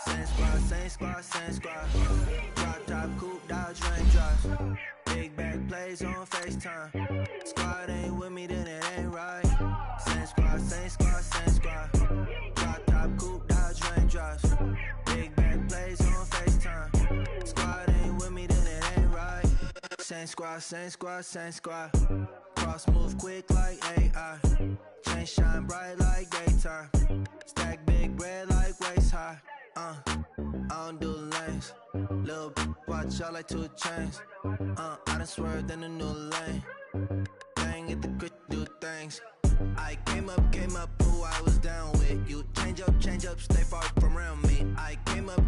Same squad, same squad, same squad. Drop top, coupe, Dodge Raindrops. Big back plays on FaceTime. Squad ain't with me, then it ain't right. Same squad, same squad, same squad. Drop top, coupe, Dodge Raindrops. Big back plays on FaceTime. Squad ain't with me, then it ain't right. Same squad, same squad, same squad. Cross move quick like AI. Chain shine bright like daytime. Stack big bread like waist high. I don't do lanes. Lil' watch out like 2 chains. I done swerved in a new lane. Bang at the grit, do things. I came up, who I was down with. You change up, stay far from around me. I came up,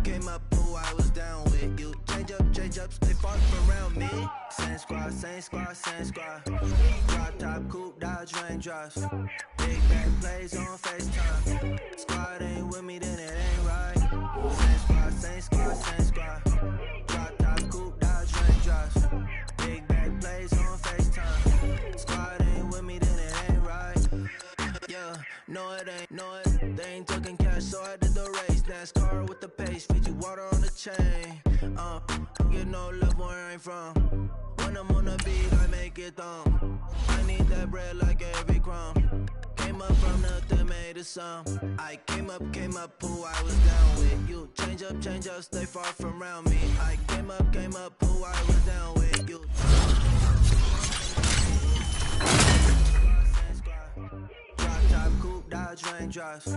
who I was down with. You change up, stay far from around me. Same squad, same squad, same squad. Drop top, coupe, Dodge Raindrops. Big back plays on FaceTime. Squad ain't with me, then it ain't right. Same squad, same squad, same squad. Drop top, coupe, Dodge Raindrops. Big back plays on FaceTime. Squad ain't with me, then it ain't right. Yeah, no it ain't, they ain't talking cash, so I did the race. NASCAR with the pace, feed you water on the chain. Get no love where I ain't from. When I'm on the beat, I make it thumb. I need that bread like every crumb. Came up from nothing, made a sum. I came up, who I was down with. You change up, stay far from around me. I came up, who I was down with. You drop top, coupe, Dodge Raindrops.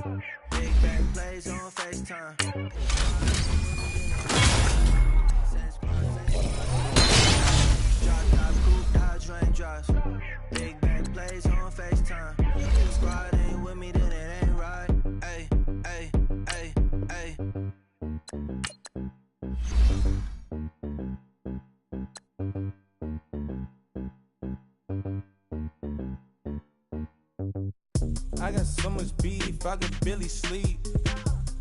Big back plays on FaceTime. Drop top, coupe, Dodge Raindrops. Big back plays on FaceTime. Squad ain't with me, then it ain't right. Ay, ay, ay, ay. I got so much beef, I could barely sleep.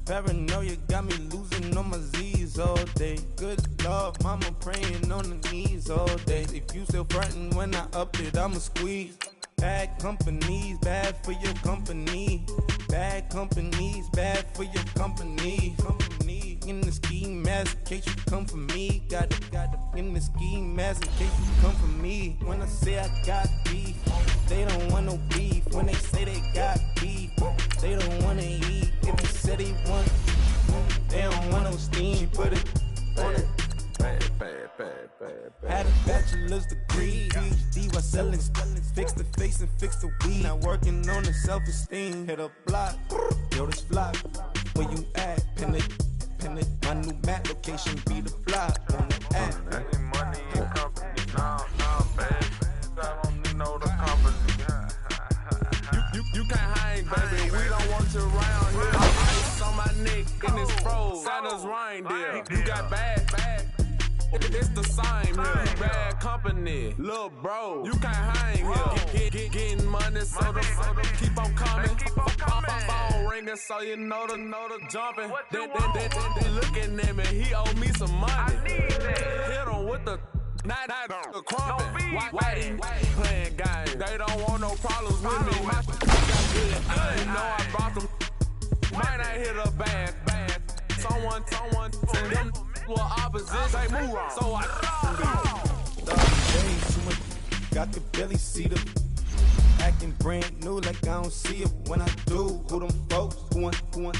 Paranoia got me losing on my Z's all day. Good Lord, mama praying on the knees all day. If you still frontin' when I up it, I'ma squeeze. Bad companies, bad for your company. Bad companies, bad for your company. Company in the ski mask in case you come for me. Got it in the ski mask in case you come for me. When I say I got beef, they don't want no beef. When they say they got beef, they don't wanna eat. If they say they want, they don't want no steam. She put it on it. Had a bachelor's degree, PhD while selling. Fix the face and fix the weed. Now working on the self-esteem. Hit a block, yo this flock. Where you at? Pin it. My new map location be the block on the app. Any money in company, nah, baby. I don't know the company. You can't hang, baby. We don't want you around here. Ice on my neck in this fro. Santa's reindeer. You got bad. It's the same here. Bad company, little bro. You can't hang here. Getting money, so the keep on coming. Phone ringing, so you know the jumping. They looking at me. He owe me some money. Hit him with the night the crumping. Whitey playing games. They don't want no problems with me. My got good. You know I brought them. Might not hit a bad. Someone send them. Well, opposition, they move on. So I got the belly see them acting brand new like I don't see it when I do. Who them folks going too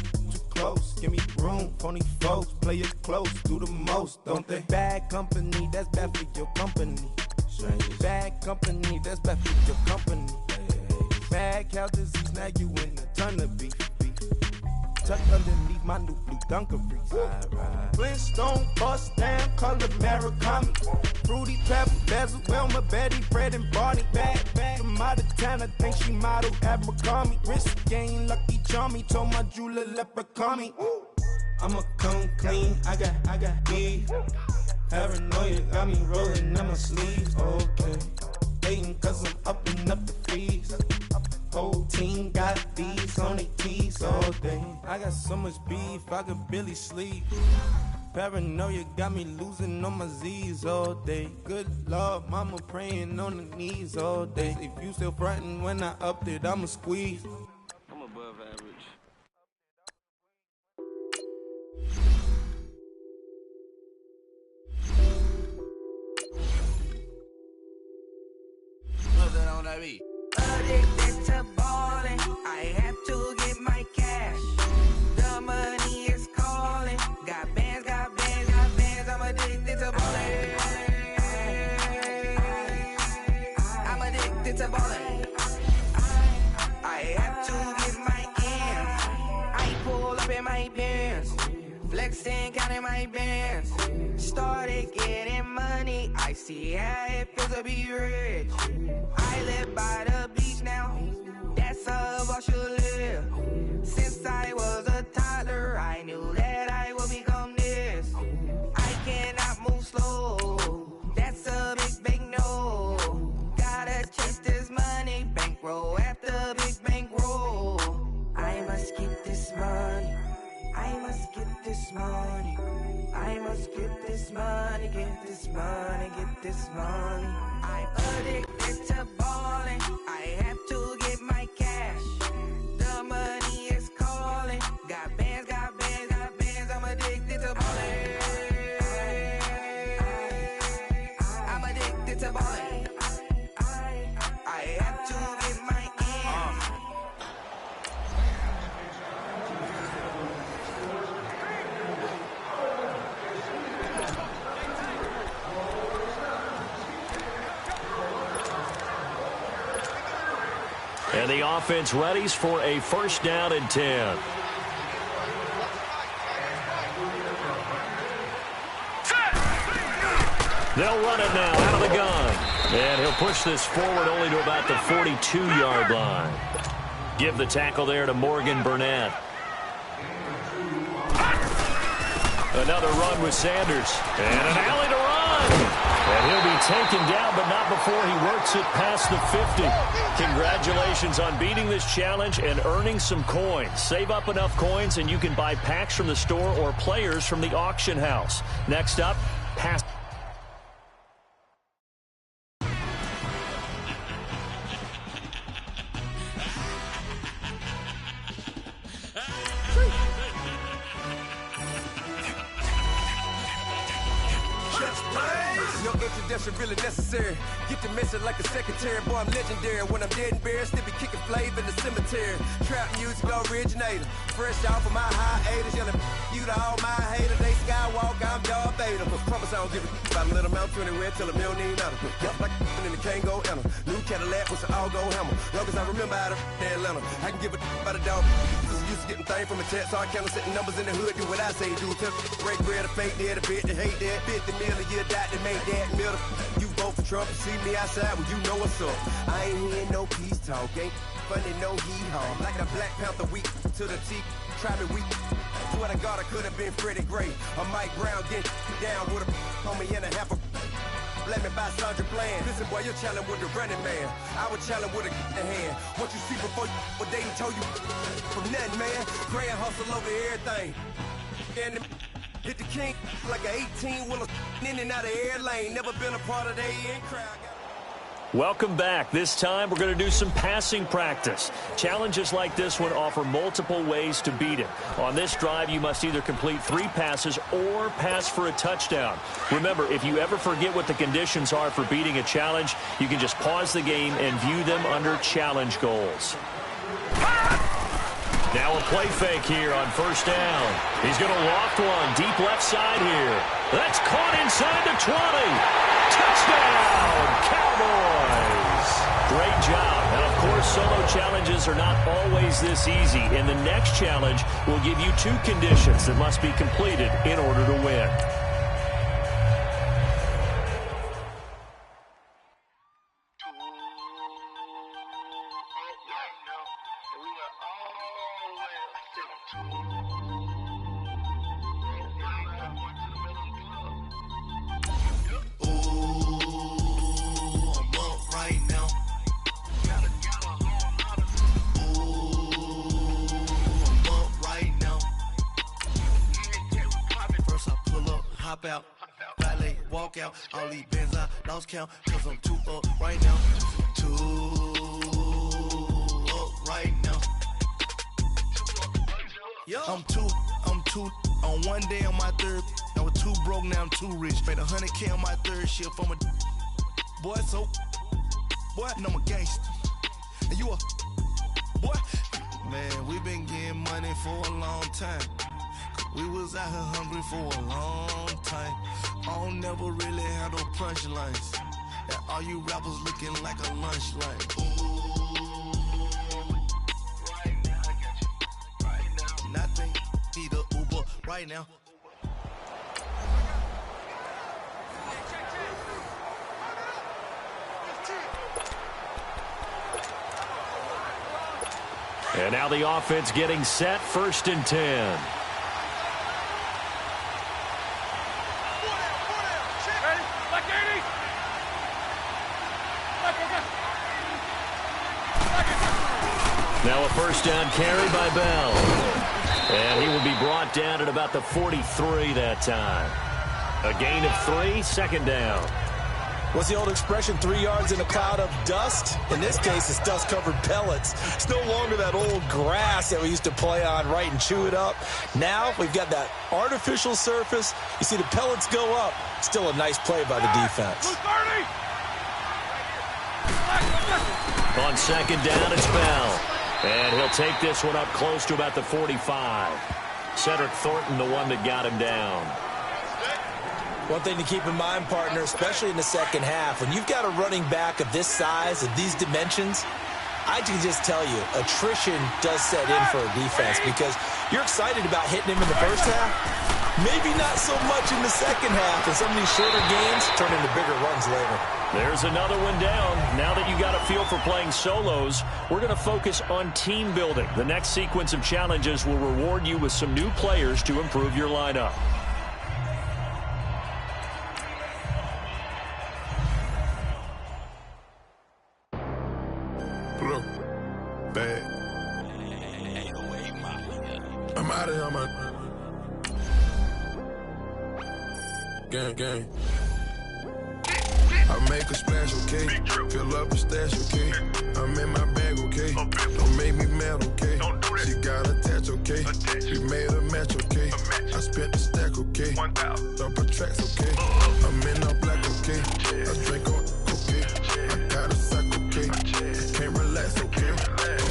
close? Give me room, phony folks play it close, do the most, don't they? Bad company, that's bad for your company. Bad company, that's bad for your company. Bad cow disease, now you in the ton of beef. Tucked underneath my new blue dungarees. Flintstone bust down, color Murakami. Fruity pebble, bezel, Wilma, Betty, Fred and Barney. Bad from out of town, I think she modeled Abercrombie. Wrist game, lucky charmy, told my jeweler leprechaun me. I'ma come clean, I got beef. Paranoia got me rolling on my sleeves. Okay, hating cause I'm upping up the fees. Whole team got these on their tees all day. I got so much beef, I could barely sleep. Paranoia got me losing on my Z's all day. Good Lord, mama praying on the knees all day. If you still frontin' when I up it, I'ma squeeze. I'm above average. baby. Addicted to ballin', I have to get my cash. The money is calling. Got bands, got bands, got bands. I'm addicted to ballin'. I'm addicted to ballin'. I have to get my ends. I pull up in my pants, flexing, counting my bands. Started getting money. I see how it feels to be rich. I live by the beach now. That's how I should live. Since I was a toddler, I knew that I would become this. I cannot move slow. That's a big no. Gotta chase this money, bankroll after big bankroll. I must get this money. I must get this money. I must get this money, get this money, get this money. I'm addicted to ballin'. I have to get my cash. The money is calling. Got bands, got bands, got bands. I'm addicted to ballin'. I'm addicted to ballin'. I have to get my ends. And the offense readies for a first down and 10. They'll run it now out of the gun. And he'll push this forward only to about the 42-yard line. Give the tackle there to Morgan Burnett. Another run with Sanders. And an alley to run. And he'll be taken down, but not before he works it past the 50. Congratulations on beating this challenge and earning some coins. Save up enough coins and you can buy packs from the store or players from the auction house. Next up, pass. Introduction really necessary. Get the message like a secretary. Boy, I'm legendary. When I'm dead and buried, still be kicking flavor in the cemetery. Trap music originator. Fresh off of my hiatus. Yelling you to all my haters. They skywalk, I'm Darth Vader. Promise I don't give a about a little amount anywhere till $1 million. Yup, like in the Kango Anna. New Cadillac with an all-go hammer. Long as I remember out of Atlanta. I can give a about a dog. Used to getting things from a text. So I count setting numbers in the hood. Do what I say do. Break bread, a fake dead, a bit, to hate that. 50 million, you die to make that middle. You vote for Trump, you see me outside, well, you know what's up. I ain't hearing no peace talk, ain't funny, no hee-haw. Like a Black Panther weak to the teeth, try me weak. Swear to God, I could have been Freddie Gray. Or Mike Brown getting down with a homie and a half a. Let me buy Sandra Bland. Listen, boy, you're challenging with the running man. I would challenge with a hand. What you see before you, what they told you from nothing, man. Grand hustle over everything. And hit the king like an 18-wheeler in and out of air lane. Never been a part of the AN crowd. Welcome back. This time we're going to do some passing practice. Challenges like this one offer multiple ways to beat it. On this drive, you must either complete 3 passes or pass for a touchdown. Remember, if you ever forget what the conditions are for beating a challenge, you can just pause the game and view them under challenge goals. Now a play fake here on first down. He's going to loft one deep left side here. That's caught inside the 20. Touchdown, Cowboys. Great job. And, of course, solo challenges are not always this easy. And the next challenge will give you 2 conditions that must be completed in order to win. Out, valet, walk out, all these bands I lost count, cause I'm too up right now, too up right now. I'm too on one day on my third, I was too broke, now I'm too rich, made 100K on my third shift, I'm a boy, so boy, and I'm a gangster. And you a boy. Man, we been getting money for a long time. We was out here hungry for a long time. I don't never really have no punchlines. And all you rappers looking like a lunch line. Right now, I got you. Right now. Nothing, need a Uber right now. And now the offense getting set, 1st and 10. Now a 1st down carry by Bell. And he will be brought down at about the 43 that time. A gain of 3, 2nd down. What's the old expression, 3 yards in a cloud of dust? In this case, it's dust-covered pellets. It's no longer that old grass that we used to play on, right, and chew it up. Now we've got that artificial surface. You see the pellets go up. Still a nice play by the defense. On 2nd down, it's Bell. And he'll take this one up close to about the 45. Cedric Thornton, the one that got him down. One thing to keep in mind, partner, especially in the second half, when you've got a running back of this size, of these dimensions, I can just tell you, attrition does set in for a defense because you're excited about hitting him in the first half, maybe not so much in the second half, and some of these shorter games turn into bigger runs later. There's another one down. Now that you got a feel for playing solos, we're going to focus on team building. The next sequence of challenges will reward you with some new players to improve your lineup. Bad. I'm out of here, man. Gang. I make a splash, okay? Fill up a stash, okay? I'm in my bag, okay? Don't make me mad, okay? She got attached, okay? We made a match, okay? I spent the stack, okay? Double tracks, okay? I'm in all black, okay? I drink on, okay? I got a sack, okay? I can't relax, okay? I'm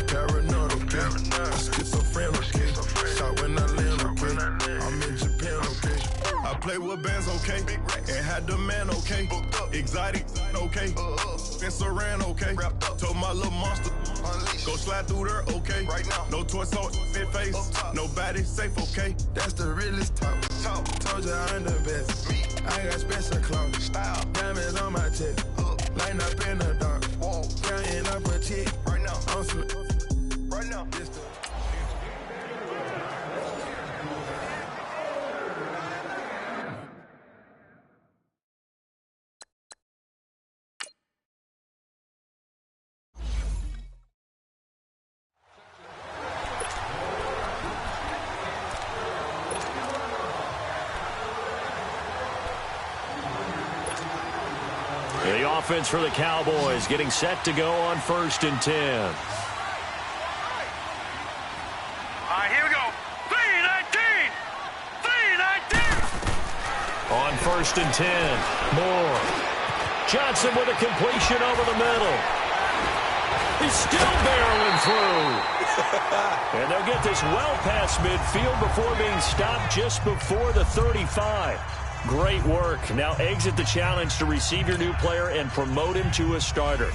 paranoid, okay? I'm schizophrenic, okay? Shot when I land, okay? I'm in Japan, okay? I play with bands, okay? And had the man, okay? Exotic, okay? Been Saran, okay? Told my little monster, go slide through there, okay? No torso, fit face, nobody safe, okay? That's the realest talk. Told you I'm the best. I got special clothes, diamonds on my chest, line up in the dark, counting up a check. Right now, I'm right now. The offense for the Cowboys getting set to go on 1st and 10. All right, here we go. 3-19! 3-19! On 1st and 10, Moore. Johnson with a completion over the middle. He's still barreling through. And they'll get this well past midfield before being stopped just before the 35. Great work. Now exit the challenge to receive your new player and promote him to a starter.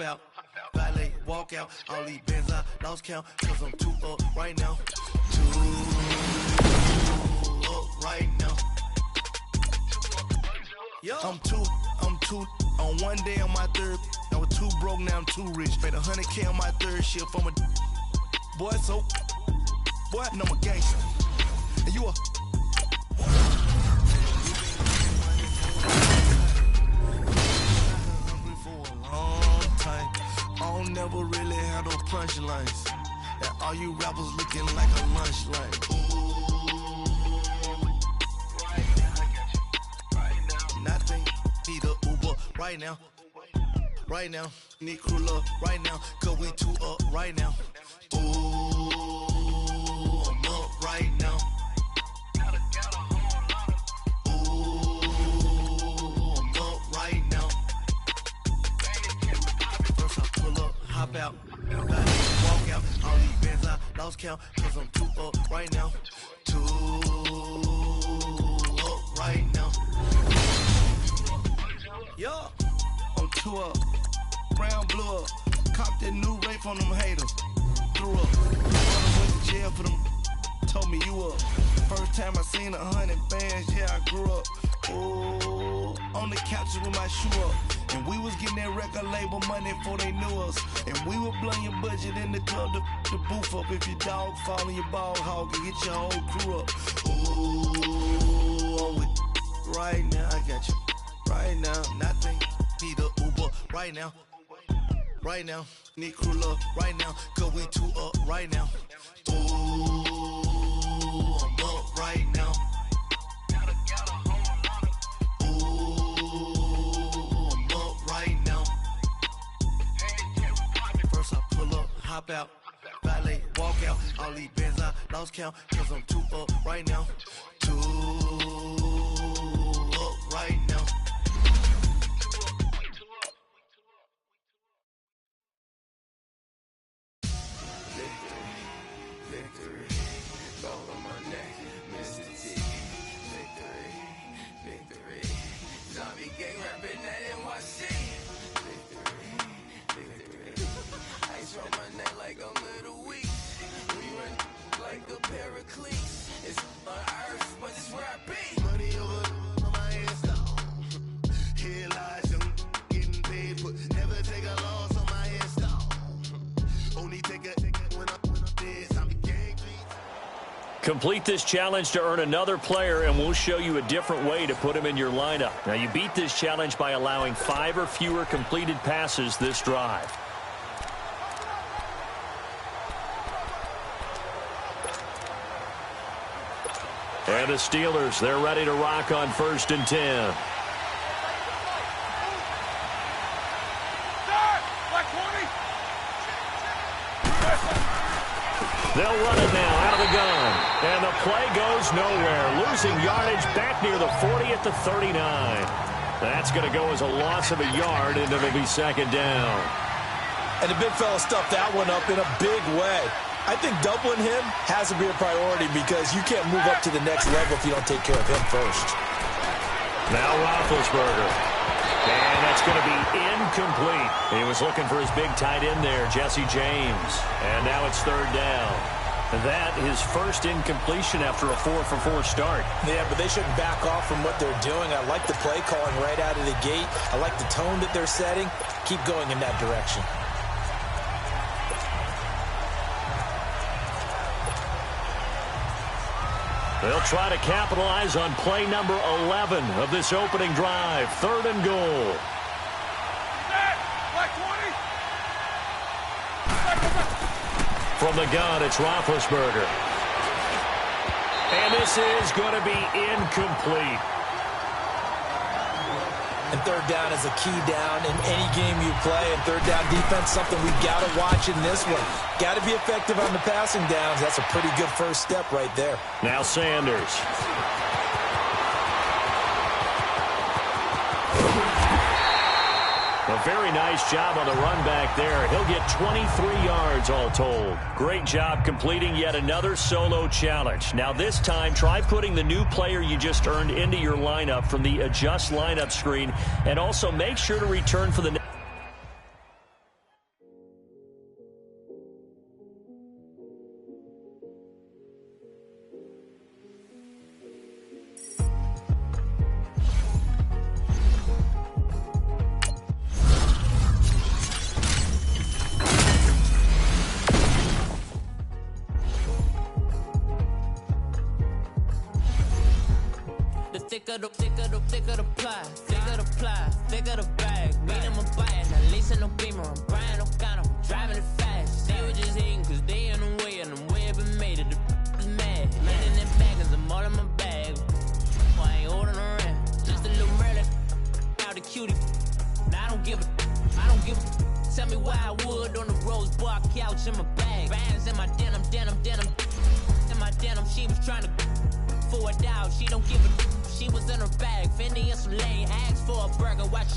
Out, valet, walk out, all these bands I lost count, cause I'm too up right now. Too up right now. I'm too, on one day on my third, I was too broke, now I'm too rich. Made 100K on my third shift from a boy, so, boy, and I'm a gangster. And you a never really had no punchlines. And all you rappers looking like a lunch line. Nothing, need a Uber right now. Right now, need crew up right now. Cause we two up right now. Ooh, I'm up right now. Ooh, I'm up right now. First I pull up, hop out, walk out. All these bands I lost count. Cause I'm two up right now. Two up right now. Yo, I'm two up. Brown blew up. Copped that new rape on them haters. Threw up. Went to jail for them. Told me you up. First time I seen 100 bands, yeah, I grew up. Ooh, on the couches with my shoe up. And we was getting that record label money before they knew us. And we were blowing your budget in the club to boof up. If your dog fall in your ball hog and get your whole crew up. Ooh, I'm with right now, I got you. Right now, nothing. Need a Uber right now. Right now, need crew love right now. Cause we two up right now. Ooh, I'm up right now. Ooh, I'm up right now. First I pull up, hop out, valet, walk out. All these bands I lost count. Cause I'm two up right now. Two up right now. Complete this challenge to earn another player, and we'll show you a different way to put him in your lineup. Now, you beat this challenge by allowing 5 or fewer completed passes this drive. And the Steelers, they're ready to rock on 1st and 10. They'll run it now out of the gun. And the play goes nowhere. Losing yardage back near the 40 at the 39. That's going to go as a loss of a yard, and it'll be 2nd down. And the big fella stuffed that one up in a big way. I think doubling him has to be a priority because you can't move up to the next level if you don't take care of him first. Now Roethlisberger. And that's going to be incomplete. He was looking for his big tight end there, Jesse James. And now it's 3rd down. That is first incompletion after a 4-for-4 start. Yeah, but they shouldn't back off from what they're doing. I like the play calling right out of the gate. I like the tone that they're setting. Keep going in that direction. They'll try to capitalize on play number 11 of this opening drive. 3rd and goal. From the gun, it's Roethlisberger. And this is going to be incomplete. And 3rd down is a key down in any game you play. And 3rd down defense, something we've got to watch in this one. Got to be effective on the passing downs. That's a pretty good first step right there. Now Sanders. A very nice job on the run back there. He'll get 23 yards all told. Great job completing yet another solo challenge. Now this time, try putting the new player you just earned into your lineup from the adjust lineup screen. And also make sure to return for the thicker the ply, thicker the bag. Mean I'm a buyer, not leasing no beamer. I'm buying no kind of driving it fast. They were just cutie. I don't give a. Tell me why I would on the rose bar couch in my bag. Bands in my denim. In my denim, she was trying to for a doubt. She don't give a. She was in her bag. Fendi and some lane. Asked for a burger. Watch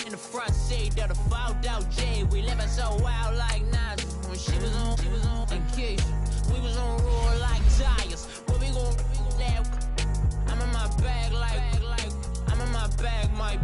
in the front seat of the fouled out J. We living so wild like Nas. When she was on in case. We was on roll like tires. What we gon' that? I'm in my bag like I'm in my bag, my.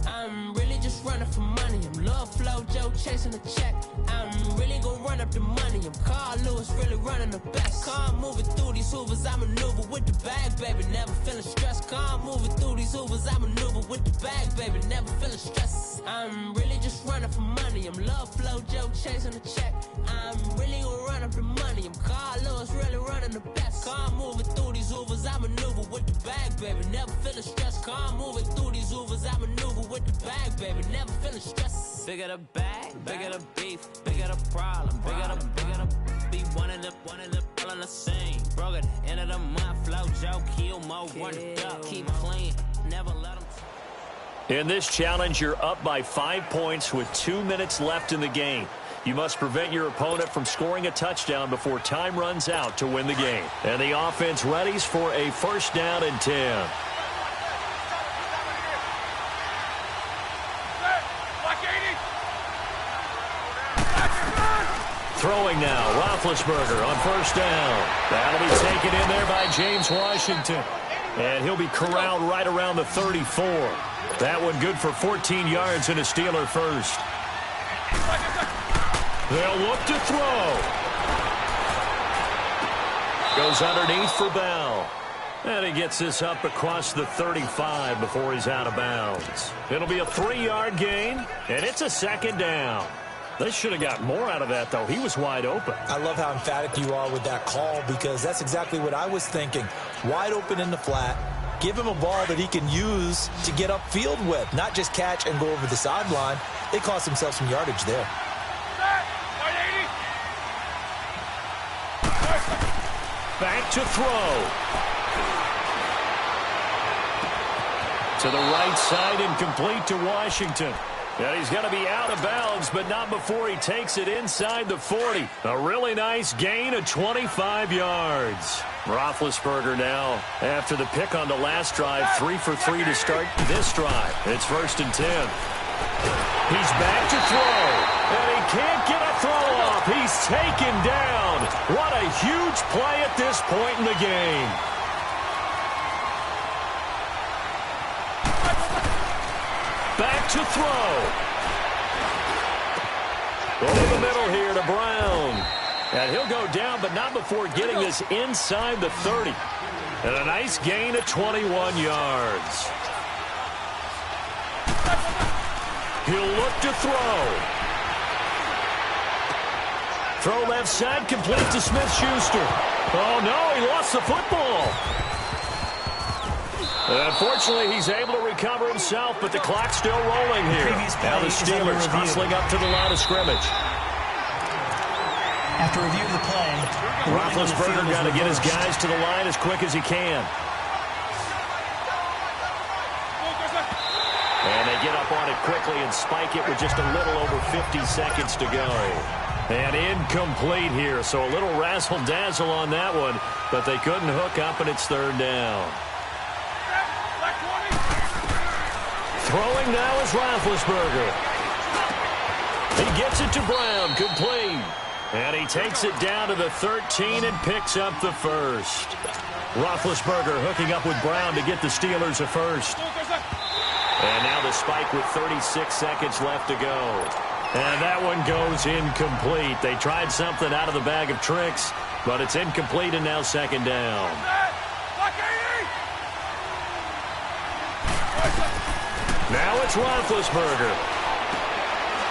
I'm really just running for money. I'm Love Flow Joe chasing the check. I'm really gonna run up the money. I'm Carl Lewis, really running the best. Car moving through these Hoovers, I maneuver with the bag, baby. Never feeling stressed. Car moving through these Hoovers, I maneuver with the bag, baby. Never feeling stressed. I'm really just running for money. I'm Love Flow Joe chasing the check. I'm really gonna run up the money. I'm Carl Lewis, really running the best. Car moving through these Hoovers, I maneuver with the bag, baby. Never feeling stressed. Car moving through these Hoovers, I maneuver with the bag, baby. Never feeling stressed. Bigger the bag, bigger the beef, bigger the problem, bigger the be one in the all in the same. Broke at the end of the month, Flow Joe, kill mo, run it up, keep clean, never let them. In this challenge, you're up by 5 points with 2 minutes left in the game. You must prevent your opponent from scoring a touchdown before time runs out to win the game. And the offense readies for a first down and 10. Throwing now, Roethlisberger on first down. That'll be taken in there by James Washington. And he'll be corralled right around the 34. That one good for 14 yards and a Steeler first. They'll look to throw. Goes underneath for Bell. And he gets this up across the 35 before he's out of bounds. It'll be a 3-yard gain, and it's a second down. They should have got more out of that, though. He was wide open. I love how emphatic you are with that call because that's exactly what I was thinking. Wide open in the flat. Give him a ball that he can use to get upfield with, not just catch and go over the sideline. They cost themselves some yardage there. Back to throw. To the right side and complete to Washington. And he's going to be out of bounds, but not before he takes it inside the 40. A really nice gain of 25 yards. Roethlisberger now, after the pick on the last drive, 3 for 3 to start this drive. It's first and 10. He's back to throw, and he can't get a throw off. He's taken down. What a huge play at this point in the game. Back to throw. Over the middle here to Brown. And he'll go down, but not before getting this inside the 30. And a nice gain of 21 yards. He'll look to throw. Throw left side, complete to Smith-Schuster. Oh, no, he lost the football. Unfortunately, he's able to recover himself, but the clock's still rolling here. Now the Steelers hustling up to the line of scrimmage. After reviewing the play, Roethlisberger got to get his guys to the line as quick as he can. And they get up on it quickly and spike it with just a little over 50 seconds to go. And incomplete here, so a little razzle-dazzle on that one, but they couldn't hook up, and it's third down. Throwing now is Roethlisberger. He gets it to Brown, complete. And he takes it down to the 13 and picks up the first. Roethlisberger hooking up with Brown to get the Steelers a first. And now the spike with 36 seconds left to go. And that one goes incomplete. They tried something out of the bag of tricks, but it's incomplete and now second down. Now it's Roethlisberger.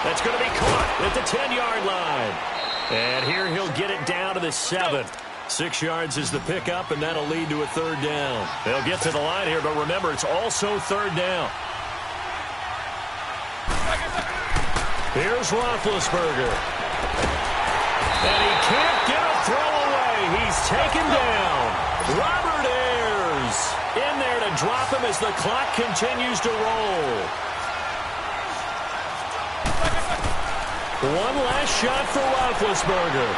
That's going to be caught at the 10-yard line. And here he'll get it down to the 7. 6 yards is the pickup, and that'll lead to a third down. They'll get to the line here, but remember, it's also third down. Here's Roethlisberger. And he can't get a throw away. He's taken down. Robert Ayers in there to drop him as the clock continues to roll. One last shot for Roethlisberger.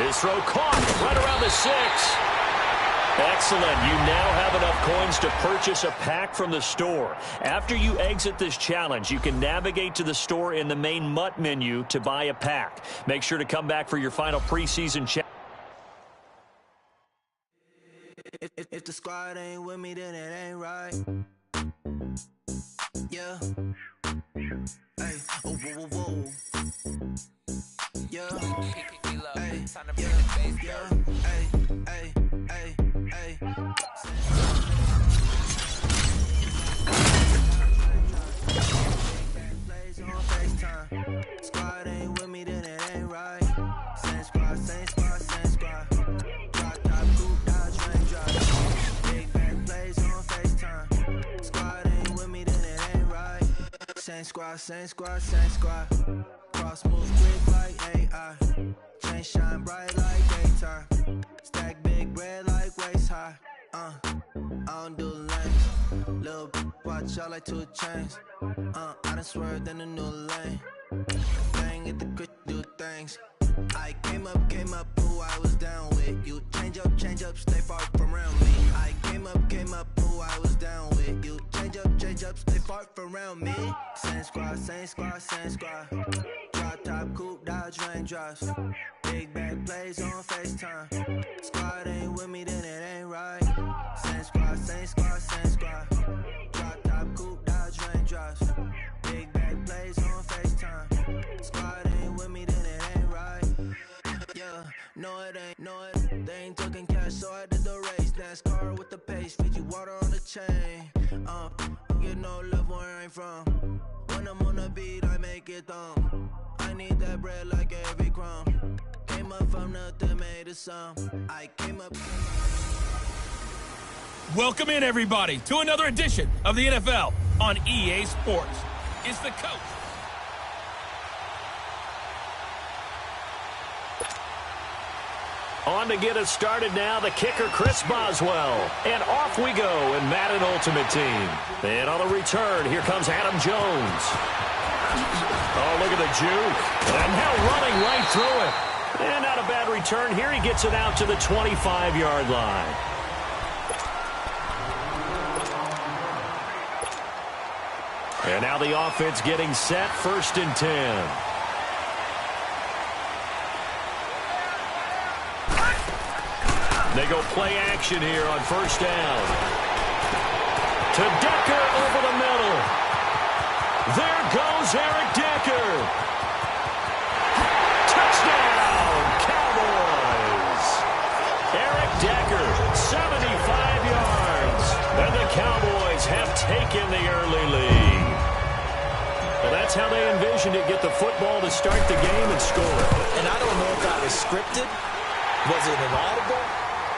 His throw caught right around the 6. Excellent. You now have enough coins to purchase a pack from the store. After you exit this challenge, you can navigate to the store in the main MUT menu to buy a pack. Make sure to come back for your final preseason challenge. If the squad ain't with me, then it ain't right. Yeah. Hey, oh, whoa, whoa, whoa. Yeah. Hey, yeah, yeah. Hey, hey, hey, hey. Plays on FaceTime. Squad ain't with me, then it ain't right. Same squad, same squad, same squad. Drop top, coupe, dodge, range drop. Big back plays on FaceTime. Squad ain't with me, then it ain't right. Same squad, same squad, same squad. Cross move quick like AI. Chain shine bright like daytime. Stack big bread like waist high. I don't do lanes. Little watch out like 2 chains. I done swerved in a new lane. Bang at the crit, do things. I came up, who I was down with. You change up, stay far from around me. I came up, who I was down with. You change up, stay far from around me. Same squad, same squad, same squad. Drop top, coupe, dodge, range drops. Big back plays on FaceTime. Squad ain't with me, then it ain't right. Same squad, same squad, same squad. Drop top, coupe, dodge, range drops. Big back plays on FaceTime. Squad ain't with me, then it ain't right. Yeah, no it ain't, they ain't talking cash, so I did the race. NASCAR with the pace, feed you water on the chain. Get no love where I'm from. When I'm on the beat, I make it thumb. I need that bread like every crumb. Came up from nothing, made a sum. I came up. Welcome in, everybody, to another edition of the NFL on EA Sports. It's the coach. On to get us started now, the kicker, Chris Boswell. And off we go in Madden Ultimate Team. And on the return, here comes Adam Jones. Oh, look at the juke. And now running right through it. And not a bad return here. He gets it out to the 25-yard line. And now the offense getting set, 1st and 10. They go play action here on 1st down. To Decker over the middle. There goes Eric Decker. Touchdown, Cowboys. Eric Decker, 75 yards. And the Cowboys have taken the early lead. Well, that's how they envisioned it, get the football to start the game and score. And I don't know if that was scripted. Was it an audible?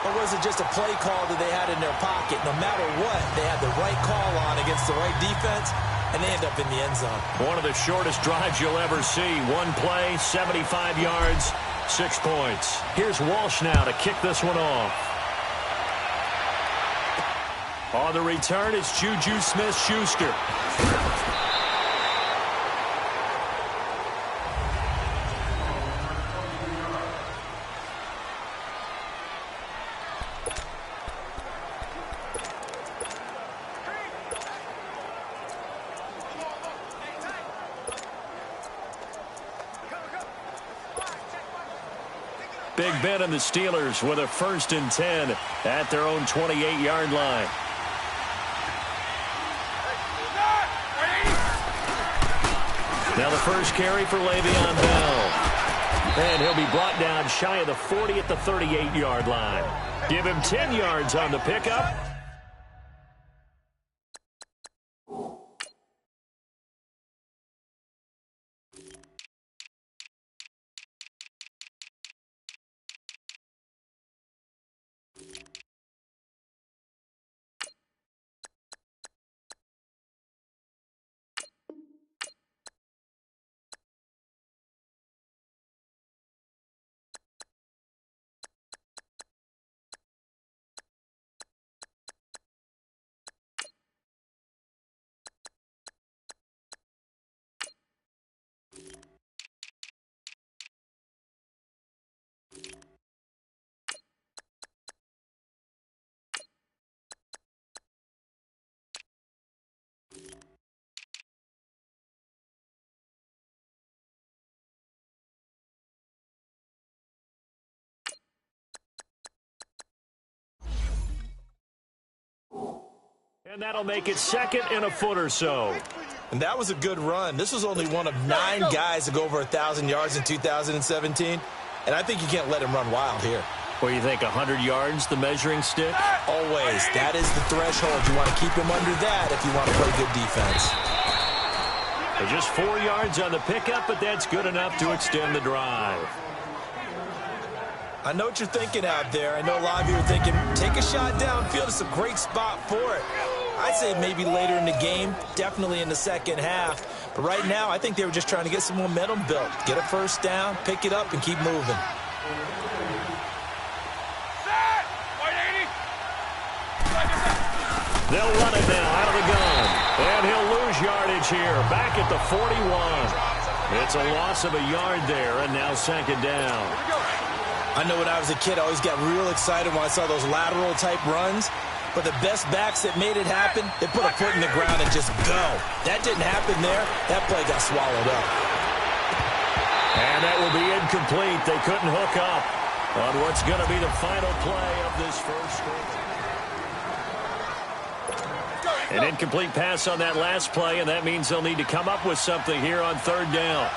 Or was it just a play call that they had in their pocket? No matter what, they had the right call on against the right defense, and they end up in the end zone. One of the shortest drives you'll ever see. One play, 75 yards, 6 points. Here's Walsh now to kick this one off. On the return, it's Juju Smith-Schuster. Big Ben and the Steelers with a 1st and 10 at their own 28-yard line. Now the first carry for Le'Veon Bell. And he'll be brought down shy of the 40 at the 38-yard line. Give him 10 yards on the pickup. And that'll make it 2nd and a foot or so. And that was a good run. This was only one of 9 guys to go over 1,000 yards in 2017. And I think you can't let him run wild here. What do you think, 100 yards, the measuring stick? Always. That is the threshold. You want to keep him under that if you want to play good defense. They're just 4 yards on the pickup, but that's good enough to extend the drive. I know what you're thinking out there. I know a lot of you are thinking, take a shot downfield. It's a great spot for it. I'd say maybe later in the game, definitely in the second half. But right now, I think they were just trying to get some momentum built. Get a first down, pick it up, and keep moving. They'll run it now out of the gun. And he'll lose yardage here. Back at the 41. It's a loss of a yard there, and now 2nd down. I know when I was a kid, I always got real excited when I saw those lateral-type runs. But the best backs that made it happen, they put a foot in the ground and just go. That didn't happen there. That play got swallowed up. And that will be incomplete. They couldn't hook up on what's going to be the final play of this first quarter. An incomplete pass on that last play, and that means they'll need to come up with something here on 3rd down.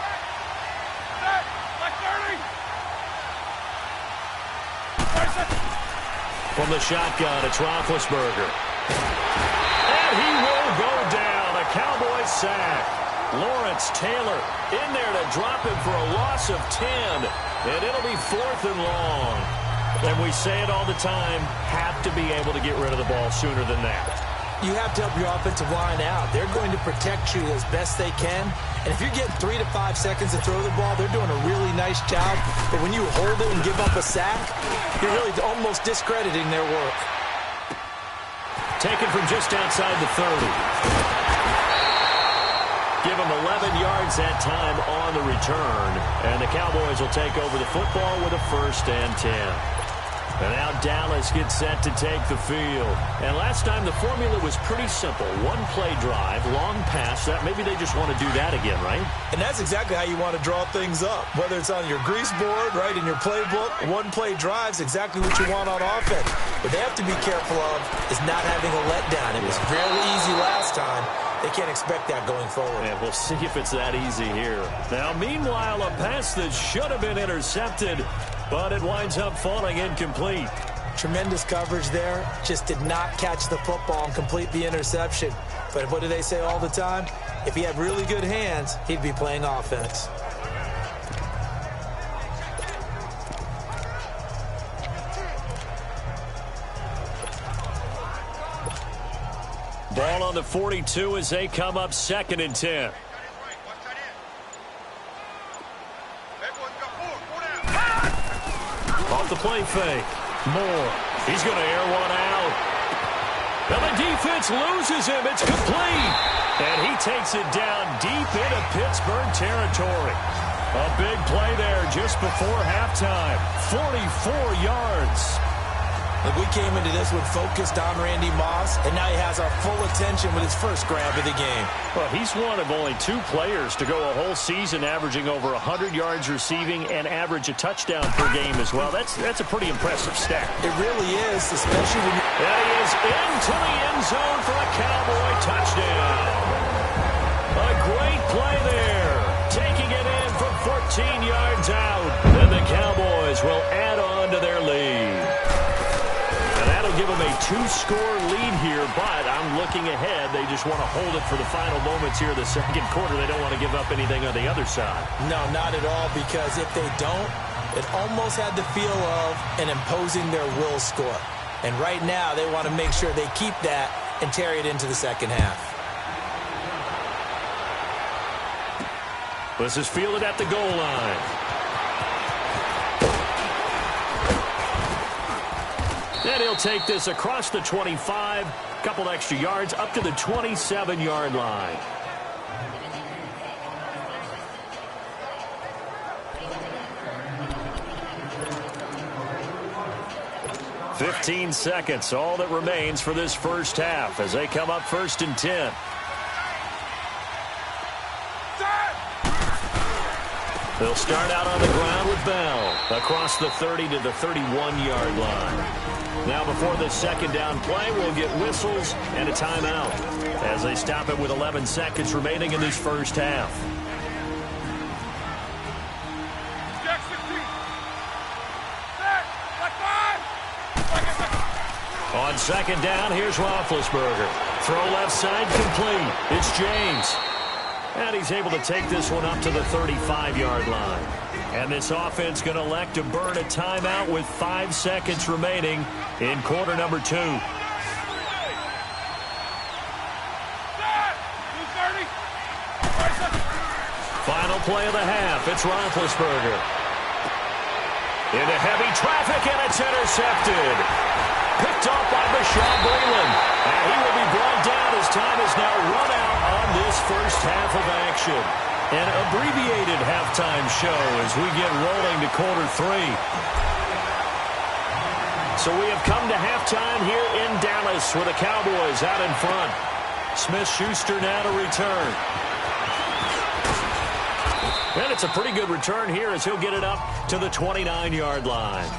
From the shotgun, it's Roethlisberger. And he will go down. A Cowboys sack. Lawrence Taylor in there to drop him for a loss of 10. And it'll be 4th and long. And we say it all the time, have to be able to get rid of the ball sooner than that. You have to help your offensive line out. They're going to protect you as best they can. And if you're getting 3 to 5 seconds to throw the ball, they're doing a really nice job. But when you hold it and give up a sack, you're really almost discrediting their work. Taken from just outside the 30. Give them 11 yards that time on the return. And the Cowboys will take over the football with a 1st and 10. And now Dallas gets set to take the field. And last time the formula was pretty simple. 1-play drive, long pass. Maybe they just want to do that again, right? And that's exactly how you want to draw things up. Whether it's on your grease board, right, in your playbook, 1-play drive's exactly what you want on offense. What they have to be careful of is not having a letdown. It was fairly easy last time. They can't expect that going forward. And we'll see if it's that easy here. Now, meanwhile, a pass that should have been intercepted, but it winds up falling incomplete. Tremendous coverage there. Just did not catch the football and complete the interception. But what do they say all the time? If he had really good hands, he'd be playing offense. Ball on the 42 as they come up 2nd and 10. Off the play fake. Moore. He's going to air one out. And the defense loses him. It's complete. And he takes it down deep into Pittsburgh territory. A big play there just before halftime. 44 yards. Like, we came into this one focused on Randy Moss, and now he has our full attention with his first grab of the game. Well, he's one of only 2 players to go a whole season averaging over 100 yards receiving and average a touchdown per game as well. That's a pretty impressive stat. It really is, especially when And he is into the end zone for a Cowboy touchdown. A great play there. Taking it in from 14 yards out. And the Cowboys will add on to their lead. Give them a 2-score lead here, but I'm looking ahead. They just want to hold it for the final moments here of the second quarter. They don't want to give up anything on the other side. No, not at all, because if they don't, it almost had the feel of an imposing their will score. And right now, they want to make sure they keep that and carry it into the second half. This is fielded at the goal line. And he'll take this across the 25, couple extra yards, up to the 27-yard line. "15 seconds, all that remains for this first half as they come up 1st and 10. They'll start out on the ground with Bell across the 30 to the 31-yard line. Now before this second down play, we'll get whistles and a timeout as they stop it with 11 seconds remaining in this first half. On second down, here's Roethlisberger. Throw left side complete. It's James. And he's able to take this one up to the 35-yard line. And this offense going to elect to burn a timeout with 5 seconds remaining in quarter number 2. Final play of the half. It's Roethlisberger. Into heavy traffic, and it's intercepted. Picked off by Bashaud Breeland. And he will be brought down as time is now run out on this first half of action. An abbreviated halftime show as we get rolling to quarter 3. So we have come to halftime here in Dallas with the Cowboys out in front. Smith-Schuster now to return. And it's a pretty good return here as he'll get it up to the 29-yard line.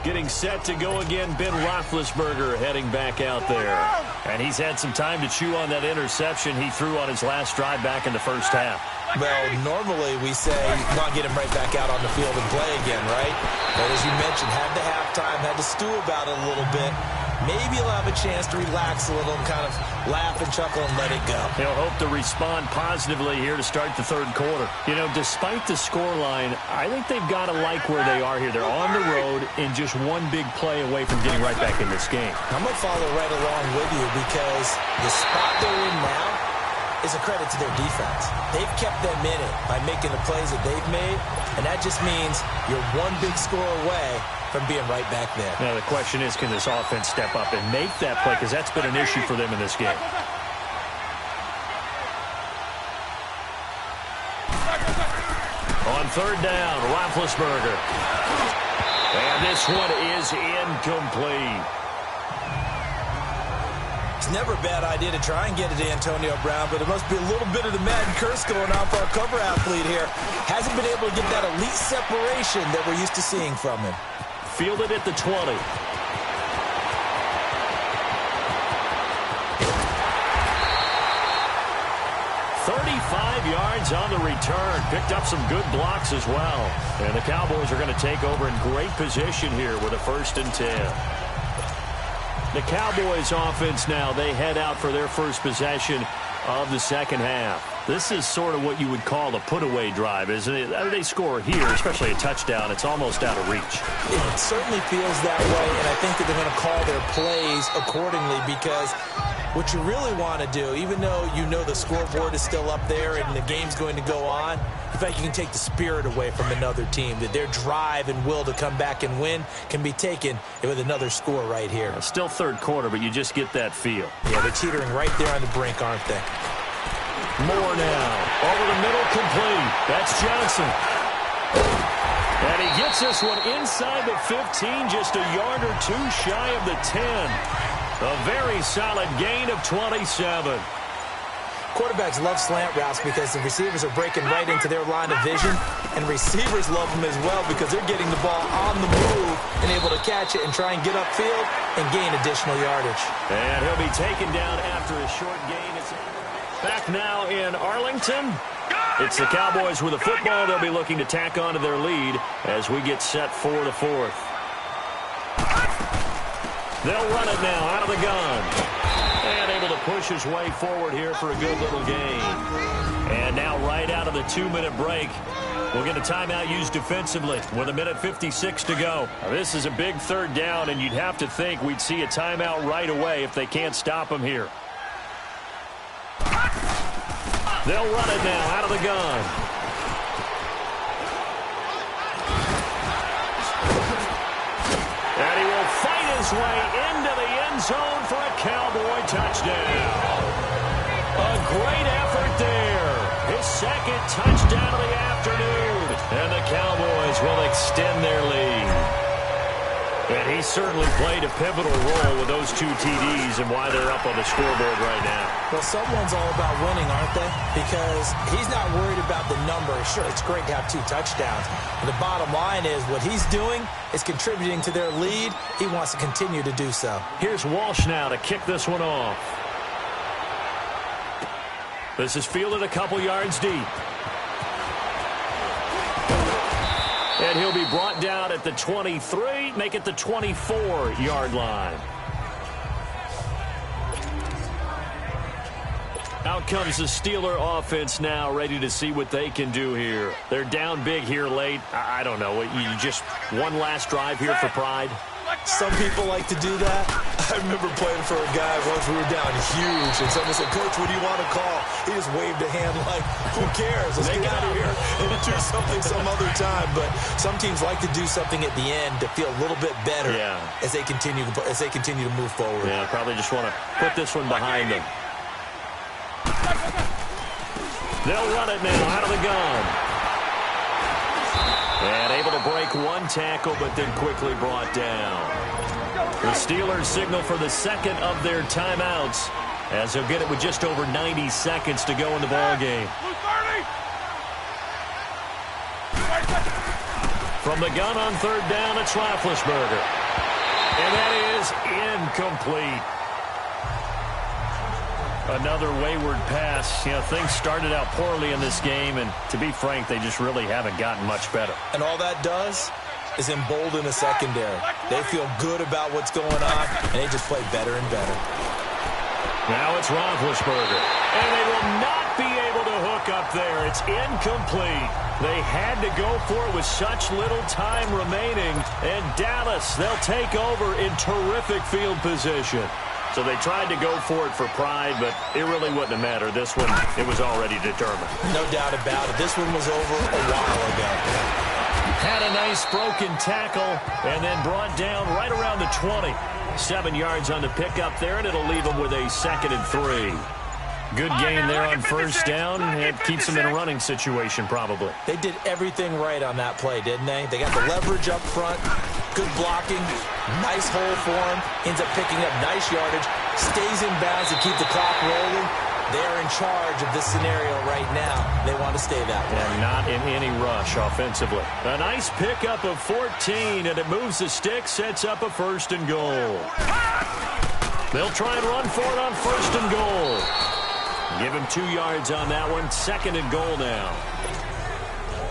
Getting set to go again, Ben Roethlisberger heading back out there. And he's had some time to chew on that interception he threw on his last drive back in the first half. Well, normally we say, come on, get him right back out on the field and play again, right? But as you mentioned, had the halftime, had to stew about it a little bit. Maybe he'll have a chance to relax a little and kind of laugh and chuckle and let it go. He'll hope to respond positively here to start the third quarter. You know, despite the scoreline, I think they've got to like where they are here. They're on the road and just one big play away from getting right back in this game. I'm going to follow right along with you because the spot they're in now is a credit to their defense. They've kept them in it by making the plays that they've made, and that just means you're one big score away from being right back there. Now the question is, can this offense step up and make that play? Because that's been an issue for them in this game. On third down, Roethlisberger. And this one is incomplete. It's never a bad idea to try and get it to Antonio Brown, but it must be a little bit of the Madden curse going on for our cover athlete here. Hasn't been able to get that elite separation that we're used to seeing from him. Fielded at the 20. 35 yards on the return. Picked up some good blocks as well. And the Cowboys are going to take over in great position here with a 1st and 10. The Cowboys offense now, they head out for their first possession of the second half. This is sort of what you would call a put-away drive, isn't it? They score here, especially a touchdown. It's almost out of reach. It certainly feels that way, and I think that they're going to call their plays accordingly because what you really want to do, even though you know the scoreboard is still up there and the game's going to go on, in fact, you can take the spirit away from another team, that their drive and will to come back and win can be taken with another score right here. Still third quarter, but you just get that feel. Yeah, they're teetering right there on the brink, aren't they? Moore now. Over the middle, complete. That's Johnson. And he gets this one inside the 15, just a yard or two shy of the 10. A very solid gain of 27. Quarterbacks love slant routes because the receivers are breaking right into their line of vision, and receivers love them as well because they're getting the ball on the move and able to catch it and try and get upfield and gain additional yardage. And he'll be taken down after a short gain. Back now in Arlington. It's the Cowboys with the football. They'll be looking to tack on to their lead as we get set for the 4th. They'll run it now out of the gun. And able to push his way forward here for a good little gain. And now right out of the 2-minute break, we'll get a timeout used defensively with 1:56 to go. Now, this is a big third down, and you'd have to think we'd see a timeout right away if they can't stop him here. They'll run it now out of the gun. And he will fight his way into the end zone for a Cowboy touchdown. A great effort there. His 2nd touchdown of the afternoon. And the Cowboys will extend their lead. And he certainly played a pivotal role with those 2 TDs and why they're up on the scoreboard right now. Well, someone's all about winning, aren't they? Because he's not worried about the number. Sure, it's great to have 2 touchdowns. But the bottom line is what he's doing is contributing to their lead. He wants to continue to do so. Here's Walsh now to kick this one off. This is fielded a couple yards deep. And he'll be brought down at the 23, make it the 24-yard line. Out comes the Steeler offense now, ready to see what they can do here. They're down big here late. I don't know. You just one last drive here for pride? Some people like to do that. I remember playing for a guy once we were down huge, and someone said, "Coach, what do you want to call?" He just waved a hand like, "Who cares? Let's get out of here and do something some other time." But some teams like to do something at the end to feel a little bit better as they continue to move forward. Yeah, probably just want to put this one behind them. They'll run it now out of the gun. And able to break one tackle, but then quickly brought down. The Steelers signal for the second of their timeouts, as they'll get it with just over 90 seconds to go in the ballgame. From the gun on third down, it's Roethlisberger. And that is incomplete. Another wayward pass. You know, things started out poorly in this game, and to be frank, they just really haven't gotten much better. And all that does is embolden a secondary. They feel good about what's going on, and they just play better and better. Now it's Roethlisberger, and they will not be able to hook up there. It's incomplete. They had to go for it with such little time remaining, and Dallas, they'll take over in terrific field position. So they tried to go for it for pride, but it really wouldn't have mattered. This one, it was already determined. No doubt about it. This one was over a while ago. Had a nice broken tackle and then brought down right around the 20. 7 yards on the pickup there, and it'll leave them with a 2nd and 3. Good gain there on first down. It keeps them in a running situation probably. They did everything right on that play, didn't they? They got the leverage up front, good blocking, nice hole for him, ends up picking up nice yardage, stays in bounds to keep the clock rolling. They're in charge of this scenario right now. They want to stay that way. And not in any rush offensively. A nice pickup of 14, and it moves the stick, sets up a 1st and goal. They'll try and run for it on 1st and goal. Give him 2 yards on that one. 2nd and goal now.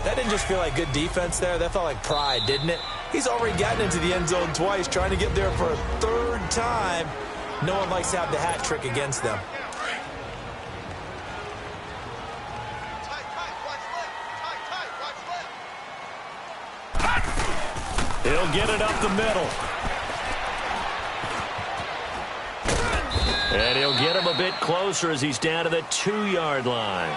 That didn't just feel like good defense there. That felt like pride, didn't it? He's already gotten into the end zone twice, trying to get there for a 3rd time. No one likes to have the hat trick against them. He'll get it up the middle. And he'll get him a bit closer as he's down to the 2-yard line.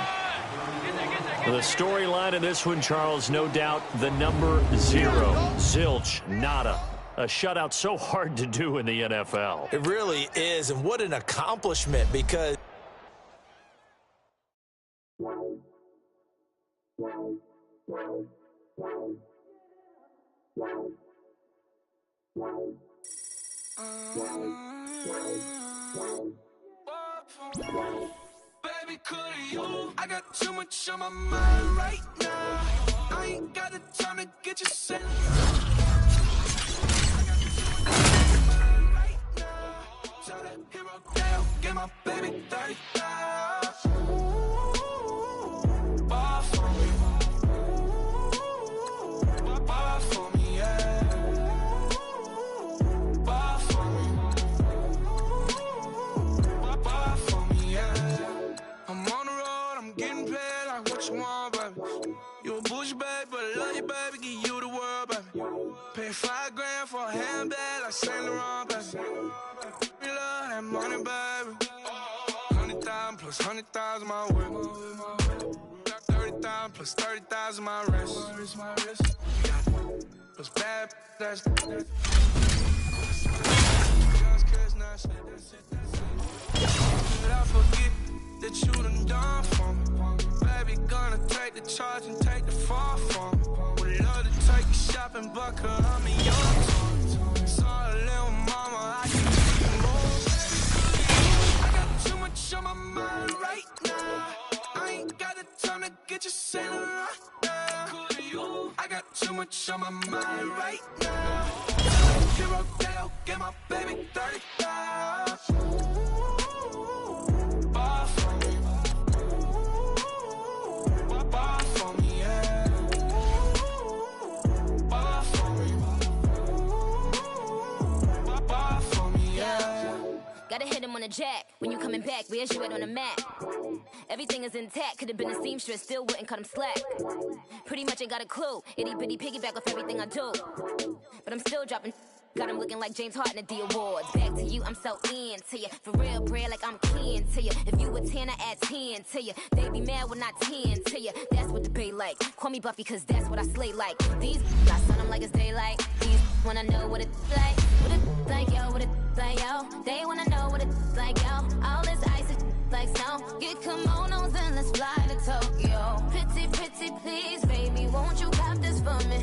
The storyline in this one, Charles, no doubt the number 0. Zilch, nada. A shutout so hard to do in the NFL. It really is, and what an accomplishment, because baby, could you? I got too much on my mind right now. I ain't got the time to get you set. Get my baby 30,000. Bar for me. Bar for me, yeah. Bar for me. Bar for me, yeah. I'm on the road, I'm getting paid like what you want, baby. You a bougie, baby, but I love you, baby. Give you the world, baby. Pay $5 grand for a handbag like Saint Laurent, baby. We love that money, baby. 100,000 plus 100,000 my whip. 30,000 plus 30,000 my wrist. Plus bad, that's just cause I forget that you done for me. Baby, gonna take the charge and take the fall for me. Would love to take you shopping, but I'm in your much on my mind right now. Hero Dale, get my baby 35. Bar for me. Bar for me, yeah. Bar for me. Bar for me, yeah. Gotta hit him on the jack. When you coming back, where's you at on the map? Everything is intact. Could've been a seamstress, still wouldn't cut him slack. Pretty much ain't got a clue. Itty bitty piggyback off everything I do. But I'm still dropping. Got him looking like James Harden at the awards. Back to you, I'm so into you. For real, bread, like I'm keen to you. If you a 10, I add 10 to you. They be mad when I 10 to you. That's what the bay like. Call me Buffy, cause that's what I slay like. These I sun them like it's daylight. These wanna know what it's like. What it's like, yo, what it's like, yo. They wanna know what it's like, yo. All this ice is like snow. Get kimonos and let's fly to Tokyo. Pretty, pretty, please, baby, won't you cop this for me?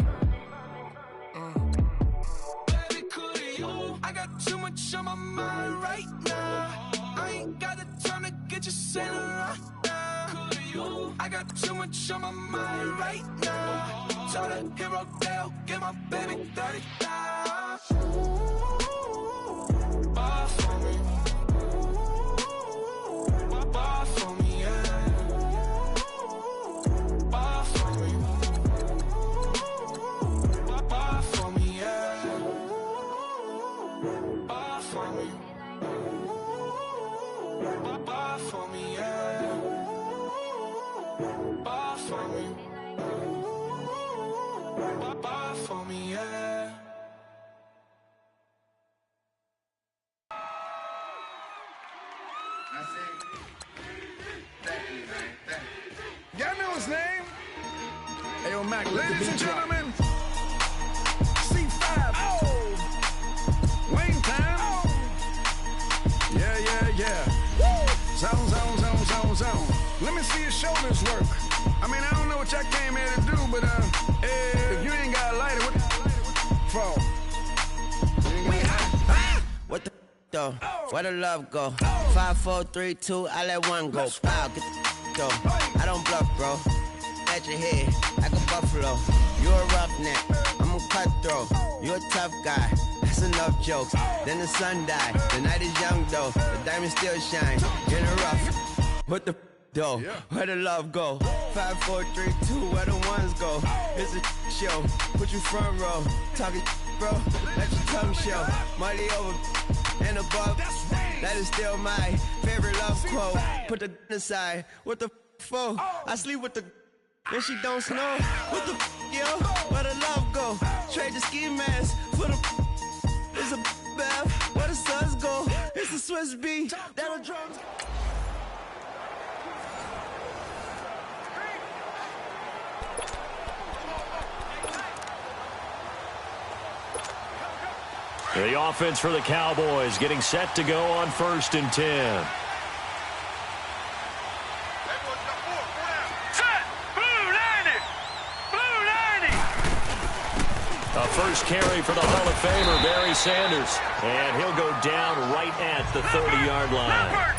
I got too much on my mind right now. I ain't got the time to get you sailing right now. I got too much on my mind right now. Tell the hero Dale, get my baby 35. Bar for me. Bar for me, yeah. Bar for me. Bar for me, yeah. Bar for me. Bar for me, yeah. Bar for me. Bar for me, yeah. Y'all know his name? Hey, yo, Mac, ladies and gentlemen, C5. Oh! Wayne time. Oh! Yeah. Zone. Let me see your shoulders work. I mean, I don't know what y'all came here to do, but if you ain't got a lighter, what for? What the though? Where the love go? 5, 4, 3, 2, I let one go. Wow, get the though. I don't bluff, bro. At your head, like a buffalo. You a roughneck, I'm a cutthroat. You a tough guy, that's enough jokes. Then the sun died, the night is young though. The diamonds still shine, getting rough. What the though? Where the love go? 5, 4, 3, 2, where the ones go? It's a show, put you front row. Talking bro, let your tongue show. Money over and above, that is still my favorite love quote. Put the aside, what the for? I sleep with the and she don't snow. What the yo? Where the love go? Trade the ski mask for the it's a bath. Where the suns go? It's the Swiss beat. That'll drums. The offense for the Cowboys getting set to go on 1st and 10. A first carry for the Hall of Famer, Barry Sanders. And he'll go down right at the 30-yard line.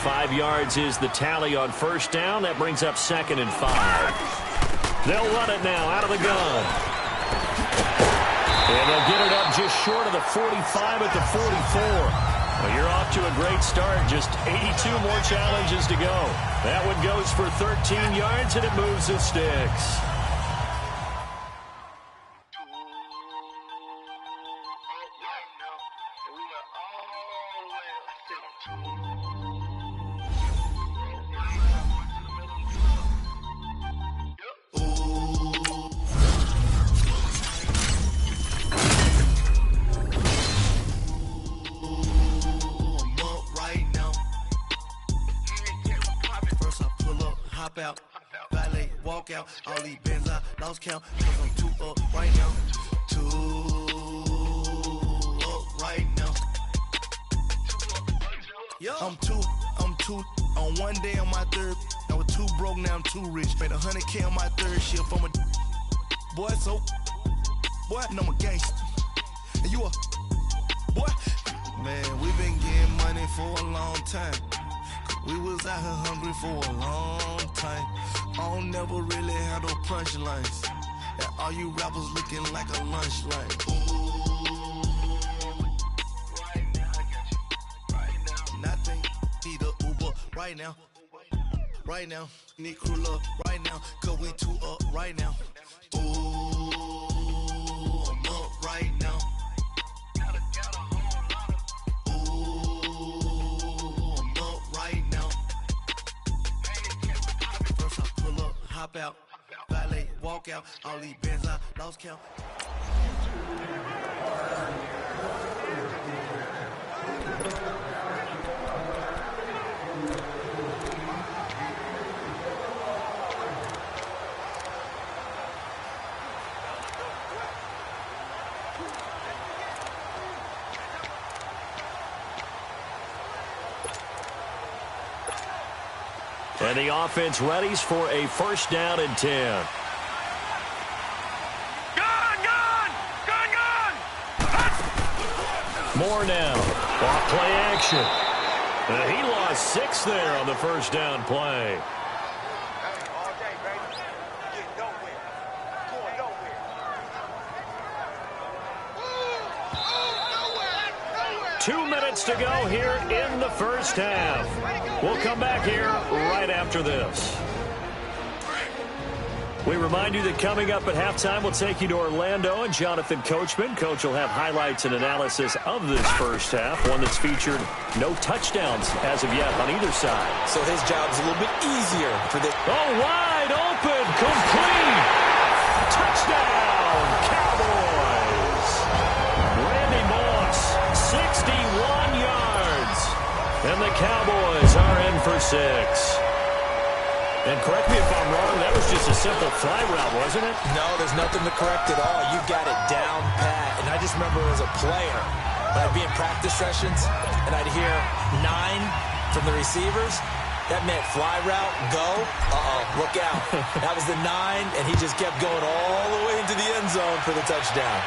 5 yards is the tally on 1st down. That brings up 2nd and 5. They'll run it now out of the gun. And they'll get it up just short of the 45 at the 44. Well, you're off to a great start. Just 82 more challenges to go. That one goes for 13 yards, and it moves the sticks. Out, valet, walk out, all these bins I lost count, cause I'm 2 up right now, 2 up right now. I'm two, on one day on my third, I was 2 broke, now I'm 2 rich, made 100K on my third shift, I'm a boy, so, boy, no, I'm a gangster, and you a, boy, man, we been getting money for a long time. We was out here hungry for a long time. I don't never really have no punchlines. And all you rappers looking like a lunch like. Ooh. Nothing, need a Uber right now. Right now, need crew up right now, cause we two up right now. Ooh, I'm up right now. Ooh, I'm up right now. First I pull up, hop out, valet, walk out, all these bands I lost count. And the offense readies for a first down and 10. More now. Off play action. He lost 6 there on the first down play. Two minutes to go here in the first half. We'll come back here right after this. We remind you that coming up at halftime, we'll take you to Orlando and Jonathan Coachman. Coach will have highlights and analysis of this first half, one that's featured no touchdowns as of yet on either side. So his job's a little bit easier for the... Oh, wide open, complete. Touchdown, Cowboys. Randy Moss, 61 yards. And the Cowboys are in for 6. And correct me if I'm wrong, that was just a simple fly route, wasn't it? No, there's nothing to correct at all. You got it down pat. And I just remember as a player, when I'd be in practice sessions, and I'd hear 9 from the receivers, that meant fly route, go, look out. That was the 9, and he just kept going all the way into the end zone for the touchdown.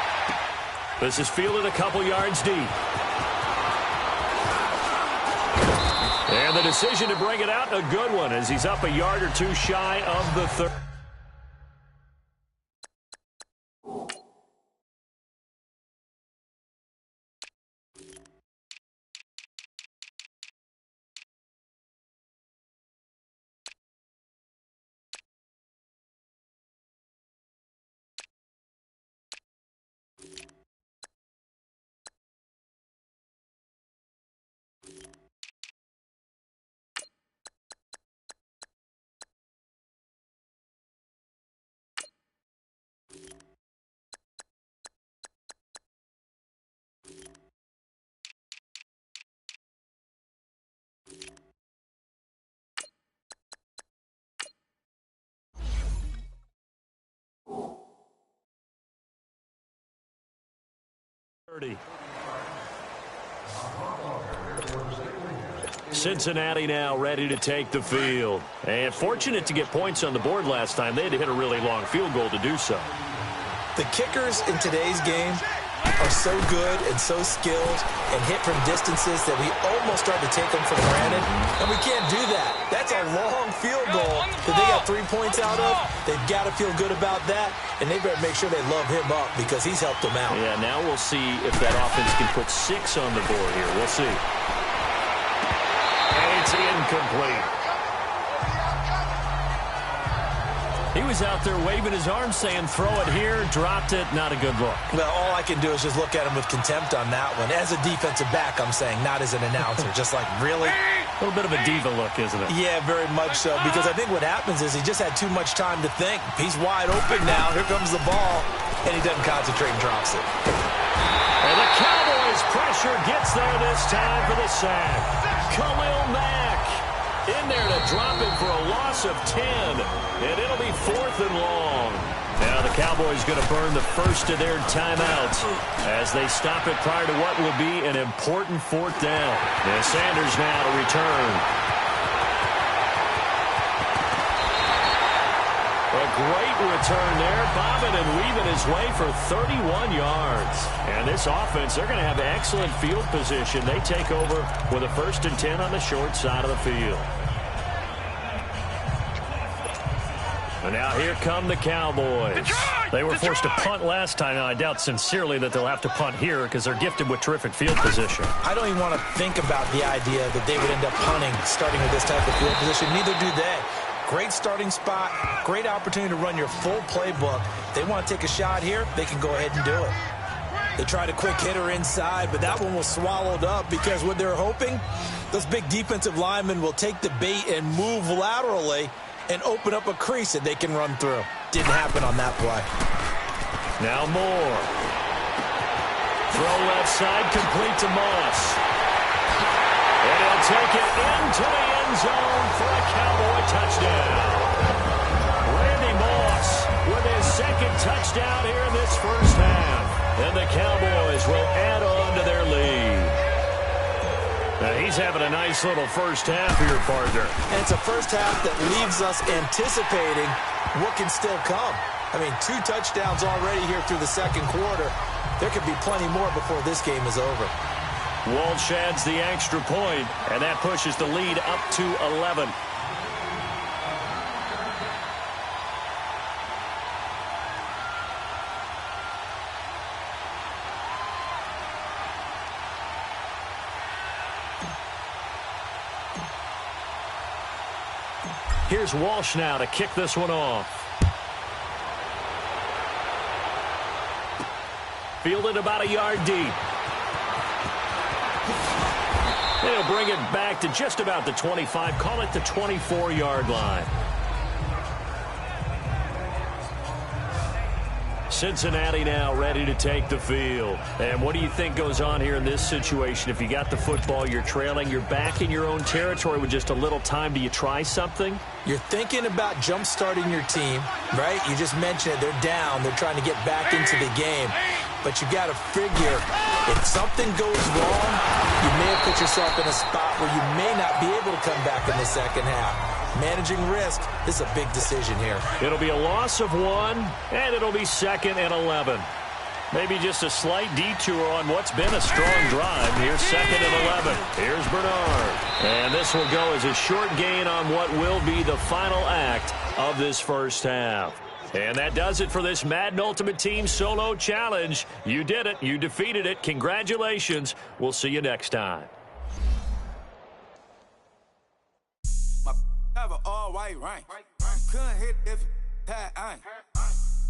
This is fielded a couple yards deep. And the decision to bring it out, a good one, as he's up a yard or two shy of the third. Cincinnati now ready to take the field. And fortunate to get points on the board last time. They had to hit a really long field goal to do so. The kickers in today's game are so good and so skilled and hit from distances that we almost start to take them for granted. And we can't do that. That's a long field goal that they got 3 points out of. They've got to feel good about that. And they better make sure they love him up because he's helped them out. Yeah, now we'll see if that offense can put 6 on the board here. We'll see. And it's incomplete. He was out there waving his arms saying, throw it here, dropped it, not a good look. Well, all I can do is just look at him with contempt on that one. As a defensive back, I'm saying, not as an announcer. Just like, really? A little bit of a diva look, isn't it? Yeah, very much so. Because I think what happens is he just had too much time to think. He's wide open now. Here comes the ball. And he doesn't concentrate and drops it. And the Cowboys pressure gets there this time for the sack. Khalil Mack in there to drop it for a loss of 10. And it'll be 4th and long. Now the Cowboys going to burn the first of their timeouts as they stop it prior to what will be an important 4th down. And Sanders now to return. A great return there, bobbing and weaving his way for 31 yards. And this offense, they're going to have excellent field position. They take over with a 1st and 10 on the short side of the field. And now here come the Cowboys. They were forced to punt last time. Now, I doubt sincerely that they'll have to punt here because they're gifted with terrific field position. I don't even want to think about the idea that they would end up punting starting with this type of field position. Neither do they. Great starting spot, great opportunity to run your full playbook. If they want to take a shot here, they can go ahead and do it. They tried a quick hitter inside, but that one was swallowed up because what they're hoping, those big defensive linemen will take the bait and move laterally and open up a crease that they can run through. Didn't happen on that play. Now Moore. Throw left side, complete to Moss. And he'll take it into the end zone for a Cowboy touchdown. Randy Moss with his second touchdown here in this first half. And the Cowboys will add on to their lead. Now he's having a nice little first half here, partner. And it's a first half that leaves us anticipating what can still come. I mean, 2 touchdowns already here through the second quarter. There could be plenty more before this game is over. Walsh adds the extra point, and that pushes the lead up to 11. Here's Walsh now to kick this one off. Fielded about a yard deep. They'll bring it back to just about the 25. Call it the 24-yard line. Cincinnati now ready to take the field. And what do you think goes on here in this situation? If you got the football, you're trailing, you're back in your own territory with just a little time. Do you try something? You're thinking about jump-starting your team, right? You just mentioned it. They're down. They're trying to get back into the game. But you got to figure, if something goes wrong, you may have put yourself in a spot where you may not be able to come back in the second half. Managing risk is a big decision here. It'll be a loss of 1, and it'll be 2nd and 11. Maybe just a slight detour on what's been a strong drive. Here's 2nd and 11. Here's Bernard. And this will go as a short gain on what will be the final act of this first half. And that does it for this Madden Ultimate Team Solo Challenge. You did it. You defeated it. Congratulations. We'll see you next time. Have an all-white ring. Couldn't hit if it had ain't.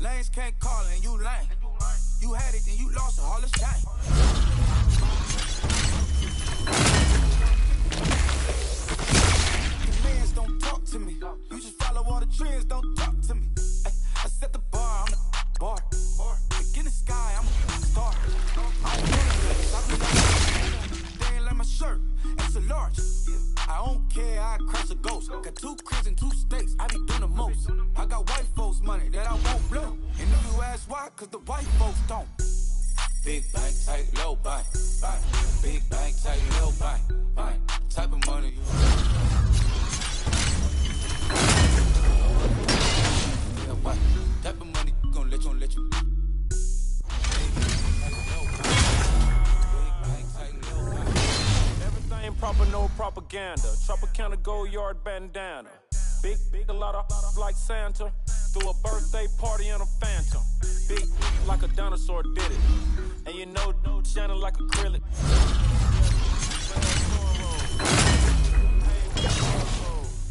Lanes can't call and you lame. You had it and you lost all the shame. Fans don't talk to me. You just follow all the trends, don't talk to me. I set the bar, I'm the bar. Look in the sky, I'm a star. I don't know this, they ain't like my shirt, it's a large. I don't care, I cross a ghost. Got 2 cribs and 2 states, I be doing the most. I got white folks money that I won't blow. And if you ask why, cause the white folks don't. Big bank, tight, low bank, bank. Big bank, tight, low bank, bank. Type of money you yeah, what? Type of money gonna let you. Everything proper, no propaganda. Tropicana gold yard bandana. Big, a lot of like Santa. Threw a birthday party in a phantom. Big like a dinosaur did it. And you know, shining like acrylic.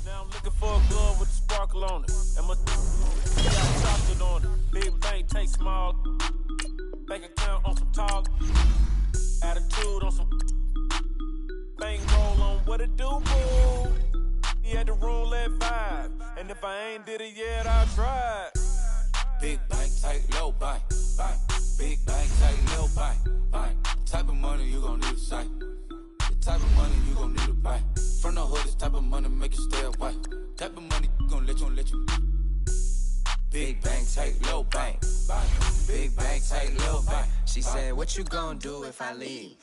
Now I'm looking for a glove with a sparkle on it. And my got chocolate on it. Big bank, take small. Bank account on some talk. Attitude on some. Bank roll on what it do, boo. He had the roulette vibe. And if I ain't did it yet, I'll try. Big bank, tight, low bank, bank. Big bank, tight, low bank, bank. Type of money you gon' need to sight. The type of money you gon' need to buy. From the hood, this type of money make you stay away. Type of money gon' let you. Big bank, tight, low bank, bank. Big bank, tight, low bank. She said, what you gon' do if I leave?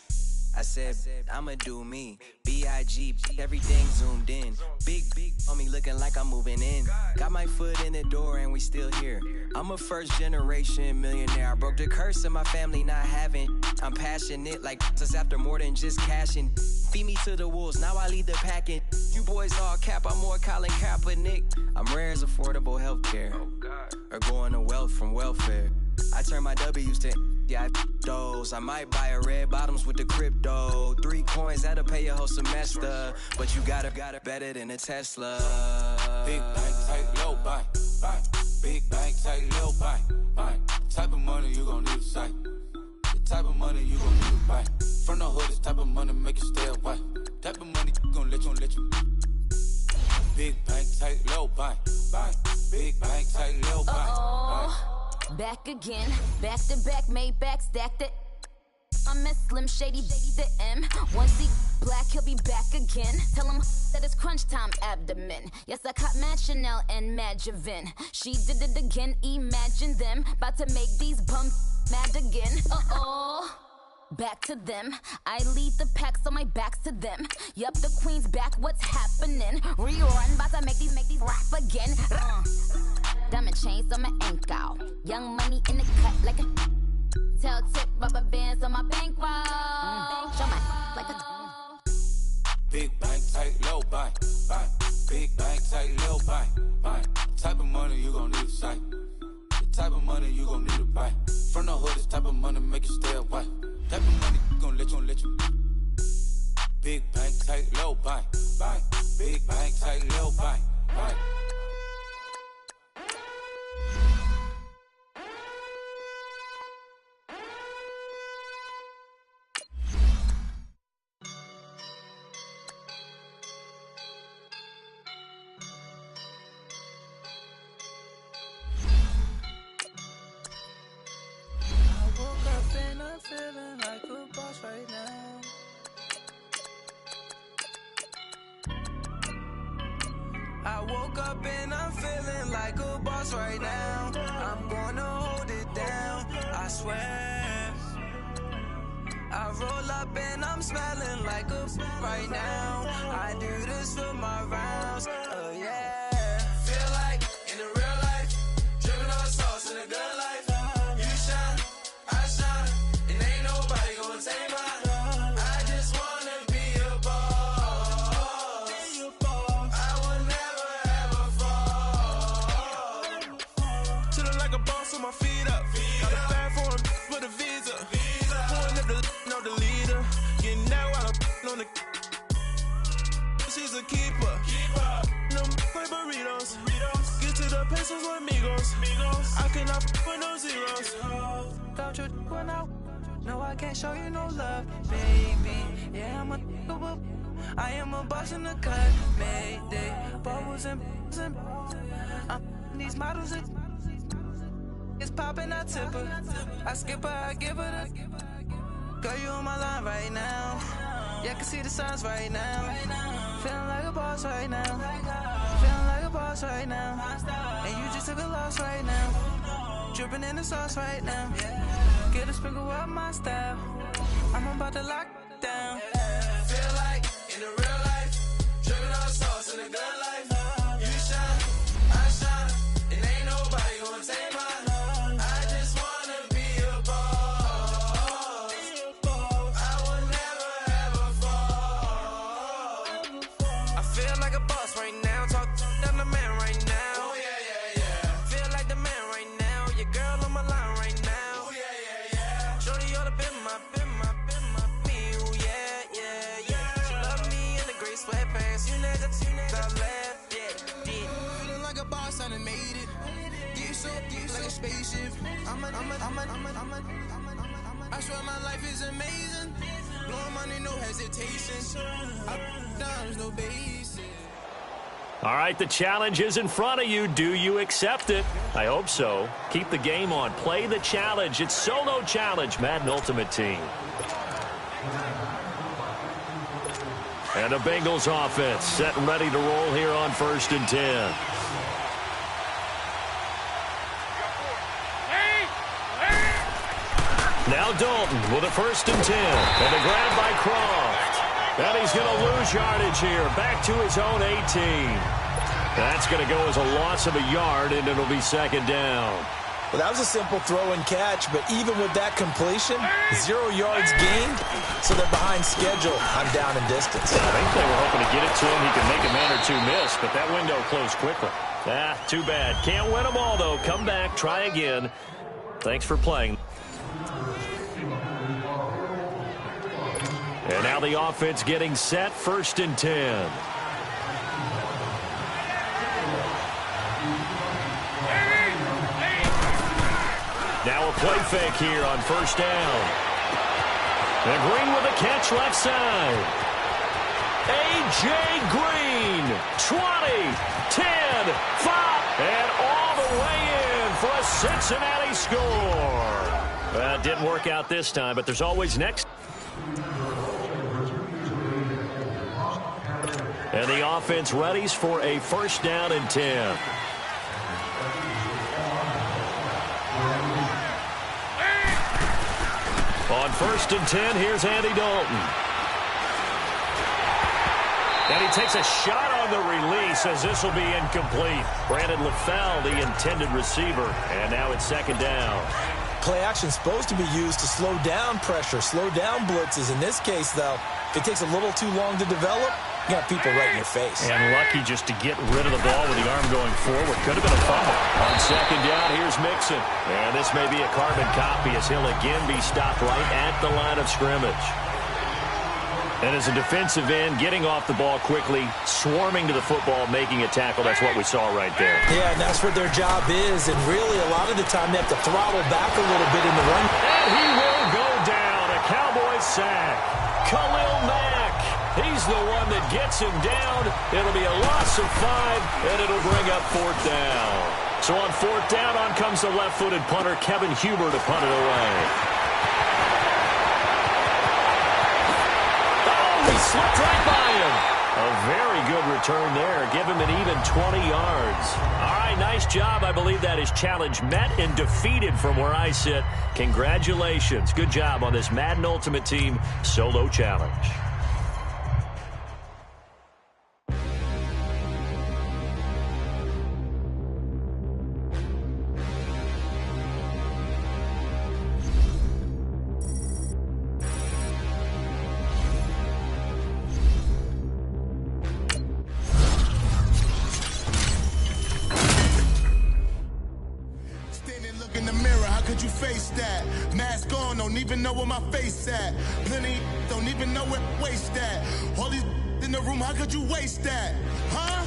I said, I'ma do me. B.I.G. Everything zoomed in. Big on me looking like I'm moving in. Got my foot in the door and we still here. I'm a first generation millionaire. I broke the curse of my family not having. I'm passionate like us after more than just cashing. Feed me to the wolves, now I lead the packing. You boys all cap, I'm more Colin Kaepernick. I'm rare as affordable healthcare. Or going to wealth from welfare. I turn my W's to those. I might buy a red bottoms with the crypto. 3 coins, that'll pay your whole semester. But you got it better than a Tesla. Big bank, tight, low buy. Big bank, tight, low buy. Type of money you gon' need to sight. The type of money you gon' need to buy. From the hood, this type of money make you stay away. Type of money gon' let you. Big bank, tight, low buy. Big bank, tight, low buy. Back again, back to back, made back, stacked it. I'm a Slim Shady, the M. Once he black, he'll be back again. Tell him that it's crunch time abdomen. Yes, I caught Mad Chanel and Mad Javin. She did it again, imagine them. About to make these bums mad again. Back to them. I lead the pack, so my back's to them. Yup, the queen's back, what's happening? Rerun, about to make these rap again. Diamond chains on my ankle. Young money in the cut like a tail tip, rubber bands on my bankroll. Show my like a Big bank, tight, low buy. Big bank, tight, low buy. Type of money you gon' need to sight. The type of money you gon' need to buy. From the hood, this type of money make you stay away. Type of money gon' let you. Big bank, tight, low buy. Big bank, tight, low buy. Feeling like a boss right now. I woke up and I'm feeling like a boss right now. I'm gonna hold it down, I swear. I roll up and I'm smelling like a right now. I do this for my rounds, yeah. Feel like in the real life, dripping on sauce in a good life. You shine, I shine. I just wanna be a boss. I will never ever fall. Chillin' like a boss with my feet up. Got a bag for him with a visa. Pulling up the leader. Getting that while I'm on the. She's a keeper. No play burritos. Get to the pesos with amigos. I cannot with no zeros. Don't you run out? No, I can't show you no love, baby. Yeah, I am a boss in the cut, Mayday. Bubbles and these models, it's popping, I tip her. I skip her, I give her the. Girl, you on my line right now. Yeah, I can see the signs right now. Feeling like a boss right now. Feeling like a boss right now. And you just took a loss right now. Dripping in the sauce right now. Get a sprinkle up my style. I'm about to lock down. Feel like in the real life, dripping on sauce in the good life. You shine, I shine, and ain't nobody gonna take mine. I just wanna be a boss. I will never ever fall. I feel like a boss right now. Talk to the man right now. Oh yeah. Feel like the man right now. Your girl on my line right now. Shorty all up in my me, ooh, yeah. She love me in the gray sweatpants. You never left, yeah. Feeling like a boss, I done made it. Get so like a spaceship. I swear my life is amazing. Blowing money, no hesitation. Up, down, no basis. All right, the challenge is in front of you. Do you accept it? I hope so. Keep the game on. Play the challenge. It's Solo Challenge, Madden Ultimate Team. And the Bengals offense set and ready to roll here on 1st and 10. Now Dalton with a 1st and 10. And a grab by Croft. And he's going to lose yardage here. Back to his own 18. That's going to go as a loss of a yard, and it'll be 2nd down. Well, that was a simple throw and catch, but even with that completion, 0 yards gained, so they're behind schedule on down and distance. I think they were hoping to get it to him. He could make a man or two miss, but that window closed quickly. Too bad. Can't win them all, though. Come back, try again. Thanks for playing. And now the offense getting set, 1st and 10. Now a play fake here on 1st down. And Green with a catch left side. A.J. Green, 20, 10, 5, and all the way in for a Cincinnati score. Well, it didn't work out this time, but there's always next. And the offense readies for a 1st down and 10. On 1st and 10, here's Andy Dalton. And he takes a shot on the release as this will be incomplete. Brandon LaFell, the intended receiver. And now it's 2nd down. Play action is supposed to be used to slow down pressure, slow down blitzes. In this case, though, if it takes a little too long to develop, you got people right in your face. And lucky just to get rid of the ball with the arm going forward. Could have been a fumble. On 2nd down, here's Mixon. And this may be a carbon copy as he'll again be stopped right at the line of scrimmage. And as a defensive end, getting off the ball quickly, swarming to the football, making a tackle. That's what we saw right there. Yeah, and that's what their job is. And really, a lot of the time, they have to throttle back a little bit in the run. And he will go down. A Cowboys sack. Khalil Mack. He's the one that gets him down. It'll be a loss of 5, and it'll bring up 4th down. So on 4th down, on comes the left-footed punter, Kevin Huber, to punt it away. He slipped right by him. A very good return there. Give him an even 20 yards. All right, nice job. I believe that is challenge met and defeated from where I sit. Congratulations. Good job on this Madden Ultimate Team solo challenge. Don't even know where my face at. Plenty don't even know where waste at. All these in the room, how could you waste that? Huh?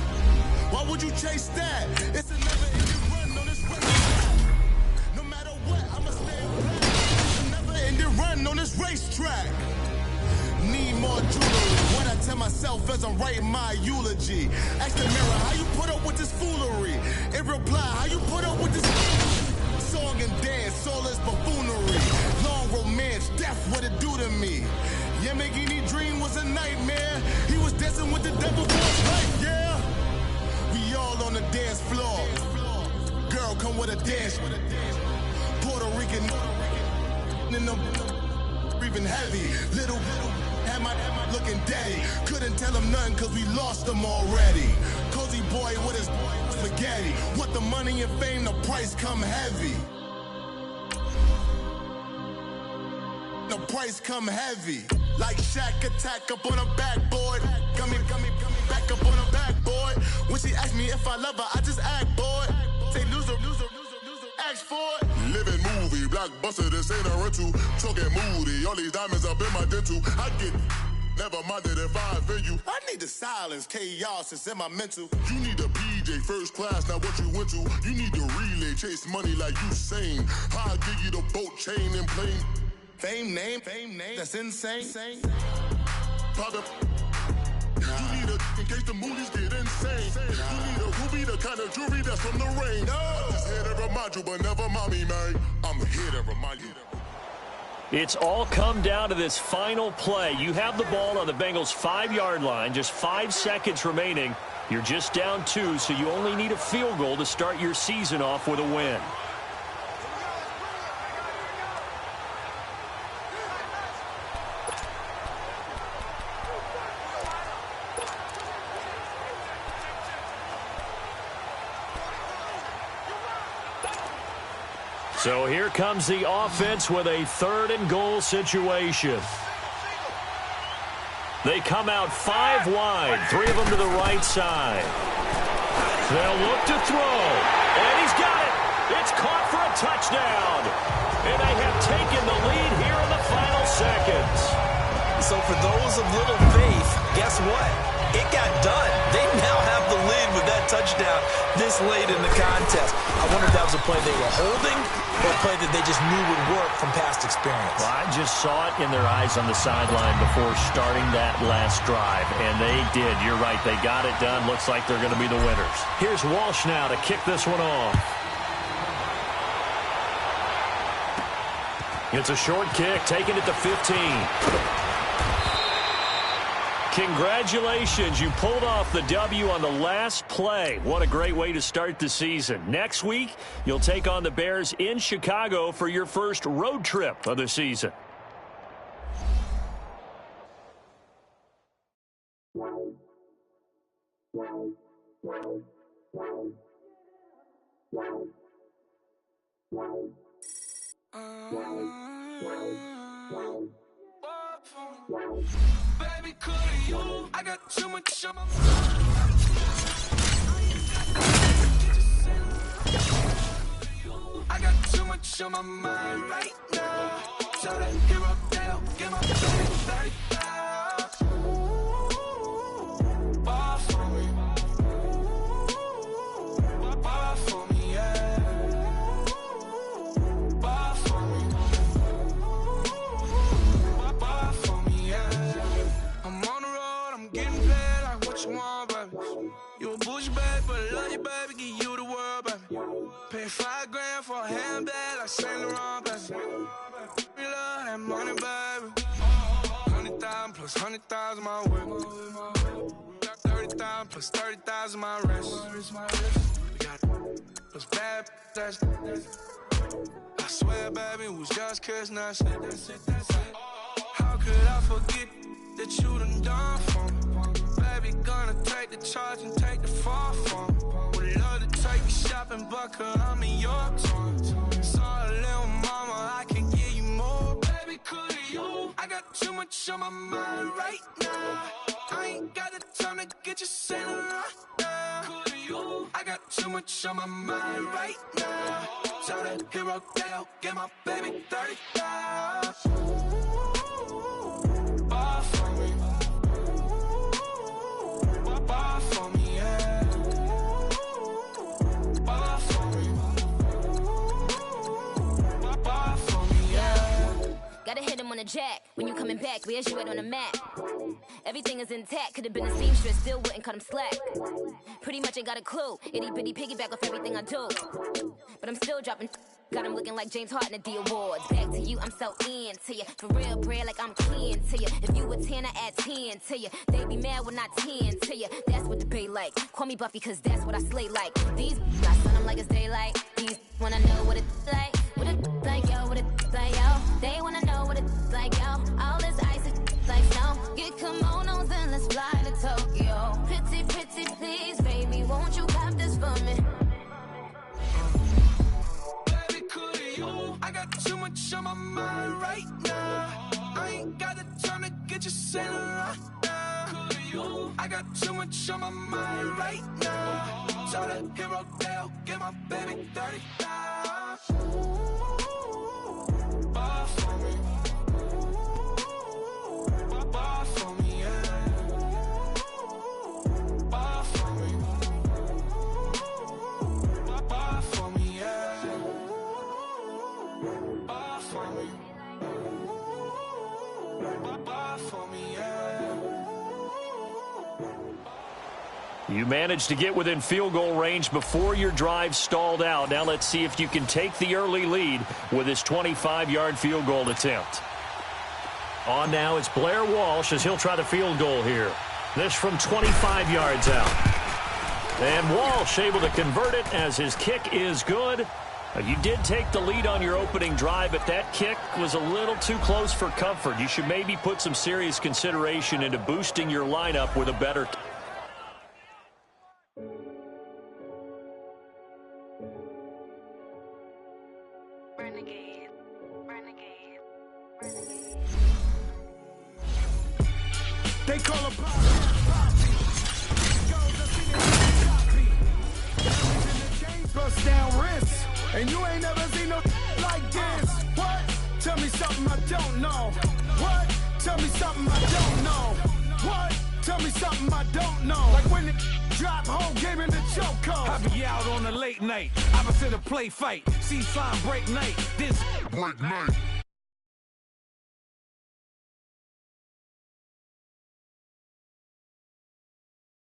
Why would you chase that? It's a never-ending run on this racetrack. No matter what, I'ma stay black. It's a never-ending run on this racetrack. Need more jewelry. What I tell myself as I'm writing my eulogy. Ask the mirror, how you put up with this foolery? In reply, how you put up with this song and dance, all this buffoonery. Long romance, death, what it do to me? Yamagini dream was a nightmare. He was dancing with the devil for his life, yeah. We all on the dance floor. Girl, come with a dance. Puerto Rican in them breathing heavy. Little had my looking daddy. Couldn't tell him nothing cause we lost him already. Cozy boy with his spaghetti. What the money and fame, the price come heavy. The price come heavy. Like Shaq attack up on a backboard. Coming back up on a backboard. When she asked me if I love her, I just act bored. Say loser, ask for it. Living movie, blockbuster, this ain't a rental. Talking moody, all these diamonds up in my dental. I get never minded if I offend you. I need the silence, chaos is in my mental. You need a PJ, first class, not what you went to. You need the relay, chase money like you sane. I'll give you the boat, chain, and plane. Fame name, that's insane. Pop up. You need a, in case the movies get insane. You need a ruby, the kind of jewelry that's from the rain. I'm just here to remind you, but never mommy, man. I'm here to remind you. It's all come down to this final play. You have the ball on the Bengals' 5-yard line, just 5 seconds remaining. You're just down 2, so you only need a field goal to start your season off with a win. So here comes the offense with a 3rd and goal situation. They come out 5 wide, 3 of them to the right side. They'll look to throw, and he's got it. It's caught for a touchdown. And they have taken the lead here in the final seconds. So for those of little faith, guess what? It got done. They now have the lead with that touchdown this late in the contest. I wonder if that was a play they were holding or a play that they just knew would work from past experience. Well, I just saw it in their eyes on the sideline before starting that last drive, and they did. You're right. They got it done. Looks like they're going to be the winners. Here's Walsh now to kick this one off. It's a short kick, taking it to 15. Congratulations, you pulled off the W on the last play. What a great way to start the season. Next week, you'll take on the Bears in Chicago for your first road trip of the season. Baby, could you? I got too much on my mind. I got too much on my mind right now. Tell that hero down, get my baby 30,000. Bar for me. Bar for me, yeah. Bar for me. Bar for me, yeah. I'm on the road, I'm getting paid like what you want, baby. You a bougie, baby, but I love you, baby. Give you the world, baby. Pay $5 grand for a handbag like Saint Laurent, baby. We love that money, baby. 100,000 plus 100,000 my whip. 30,000 plus 30,000 my wrist. We got those bad, that's I swear, baby, it was just kiss, that's it. How could I forget that you done for me? Baby, gonna take the charge and take the fall from me. Would love to take you shopping, but cause I'm in your town. Sorry, little mama, I can give you more. Baby, could you? I got too much on my mind right now. I ain't got the time to get you sailing right now. Could you? I got too much on my mind right now. Tell that hero down, get my baby 30,000. Bar for me. Bar for me, yeah. Bar for me. Bar for me, yeah. Gotta hit him on the jack. When you coming back, where's you at on the map? Everything is intact. Could've been a seamstress, still wouldn't cut him slack. Pretty much ain't got a clue. Itty bitty piggyback off everything I do. But I'm still dropping. Got him looking like James Harden at the awards. Back to you, I'm so into you. For real, bread, like I'm kin to you. If you a 10, I add 10 to you. They be mad when I 10 to you. That's what the bay like. Call me Buffy, cause that's what I slay like. These I sun them like it's daylight. These wanna know what it's like. What it like, yo, what it like, yo. They wanna know what it's like, yo. All this ice is like snow. Get kimonos and let's fly to Tokyo. Pretty, pretty, please, baby, won't you cop this for me? I got too much on my mind right now. I ain't got the time to get you sailing right now. I got too much on my mind right now. Tell that hero down, get my baby 30,000. Bar for me. Bar for me, yeah. Bar for me. Bar for me, yeah. Bar for me. Bar for me, yeah. You managed to get within field goal range before your drive stalled out. Now let's see if you can take the early lead with this 25-yard field goal attempt. On now, it's Blair Walsh as he'll try the field goal here. This from 25 yards out. And Walsh able to convert it as his kick is good. You did take the lead on your opening drive, but that kick was a little too close for comfort. You should maybe put some serious consideration into boosting your lineup with a better kick. something I don't know. Like when it drop home, game in the choke code. I be out on a late night, opposite a play fight. See slime break night, this break night.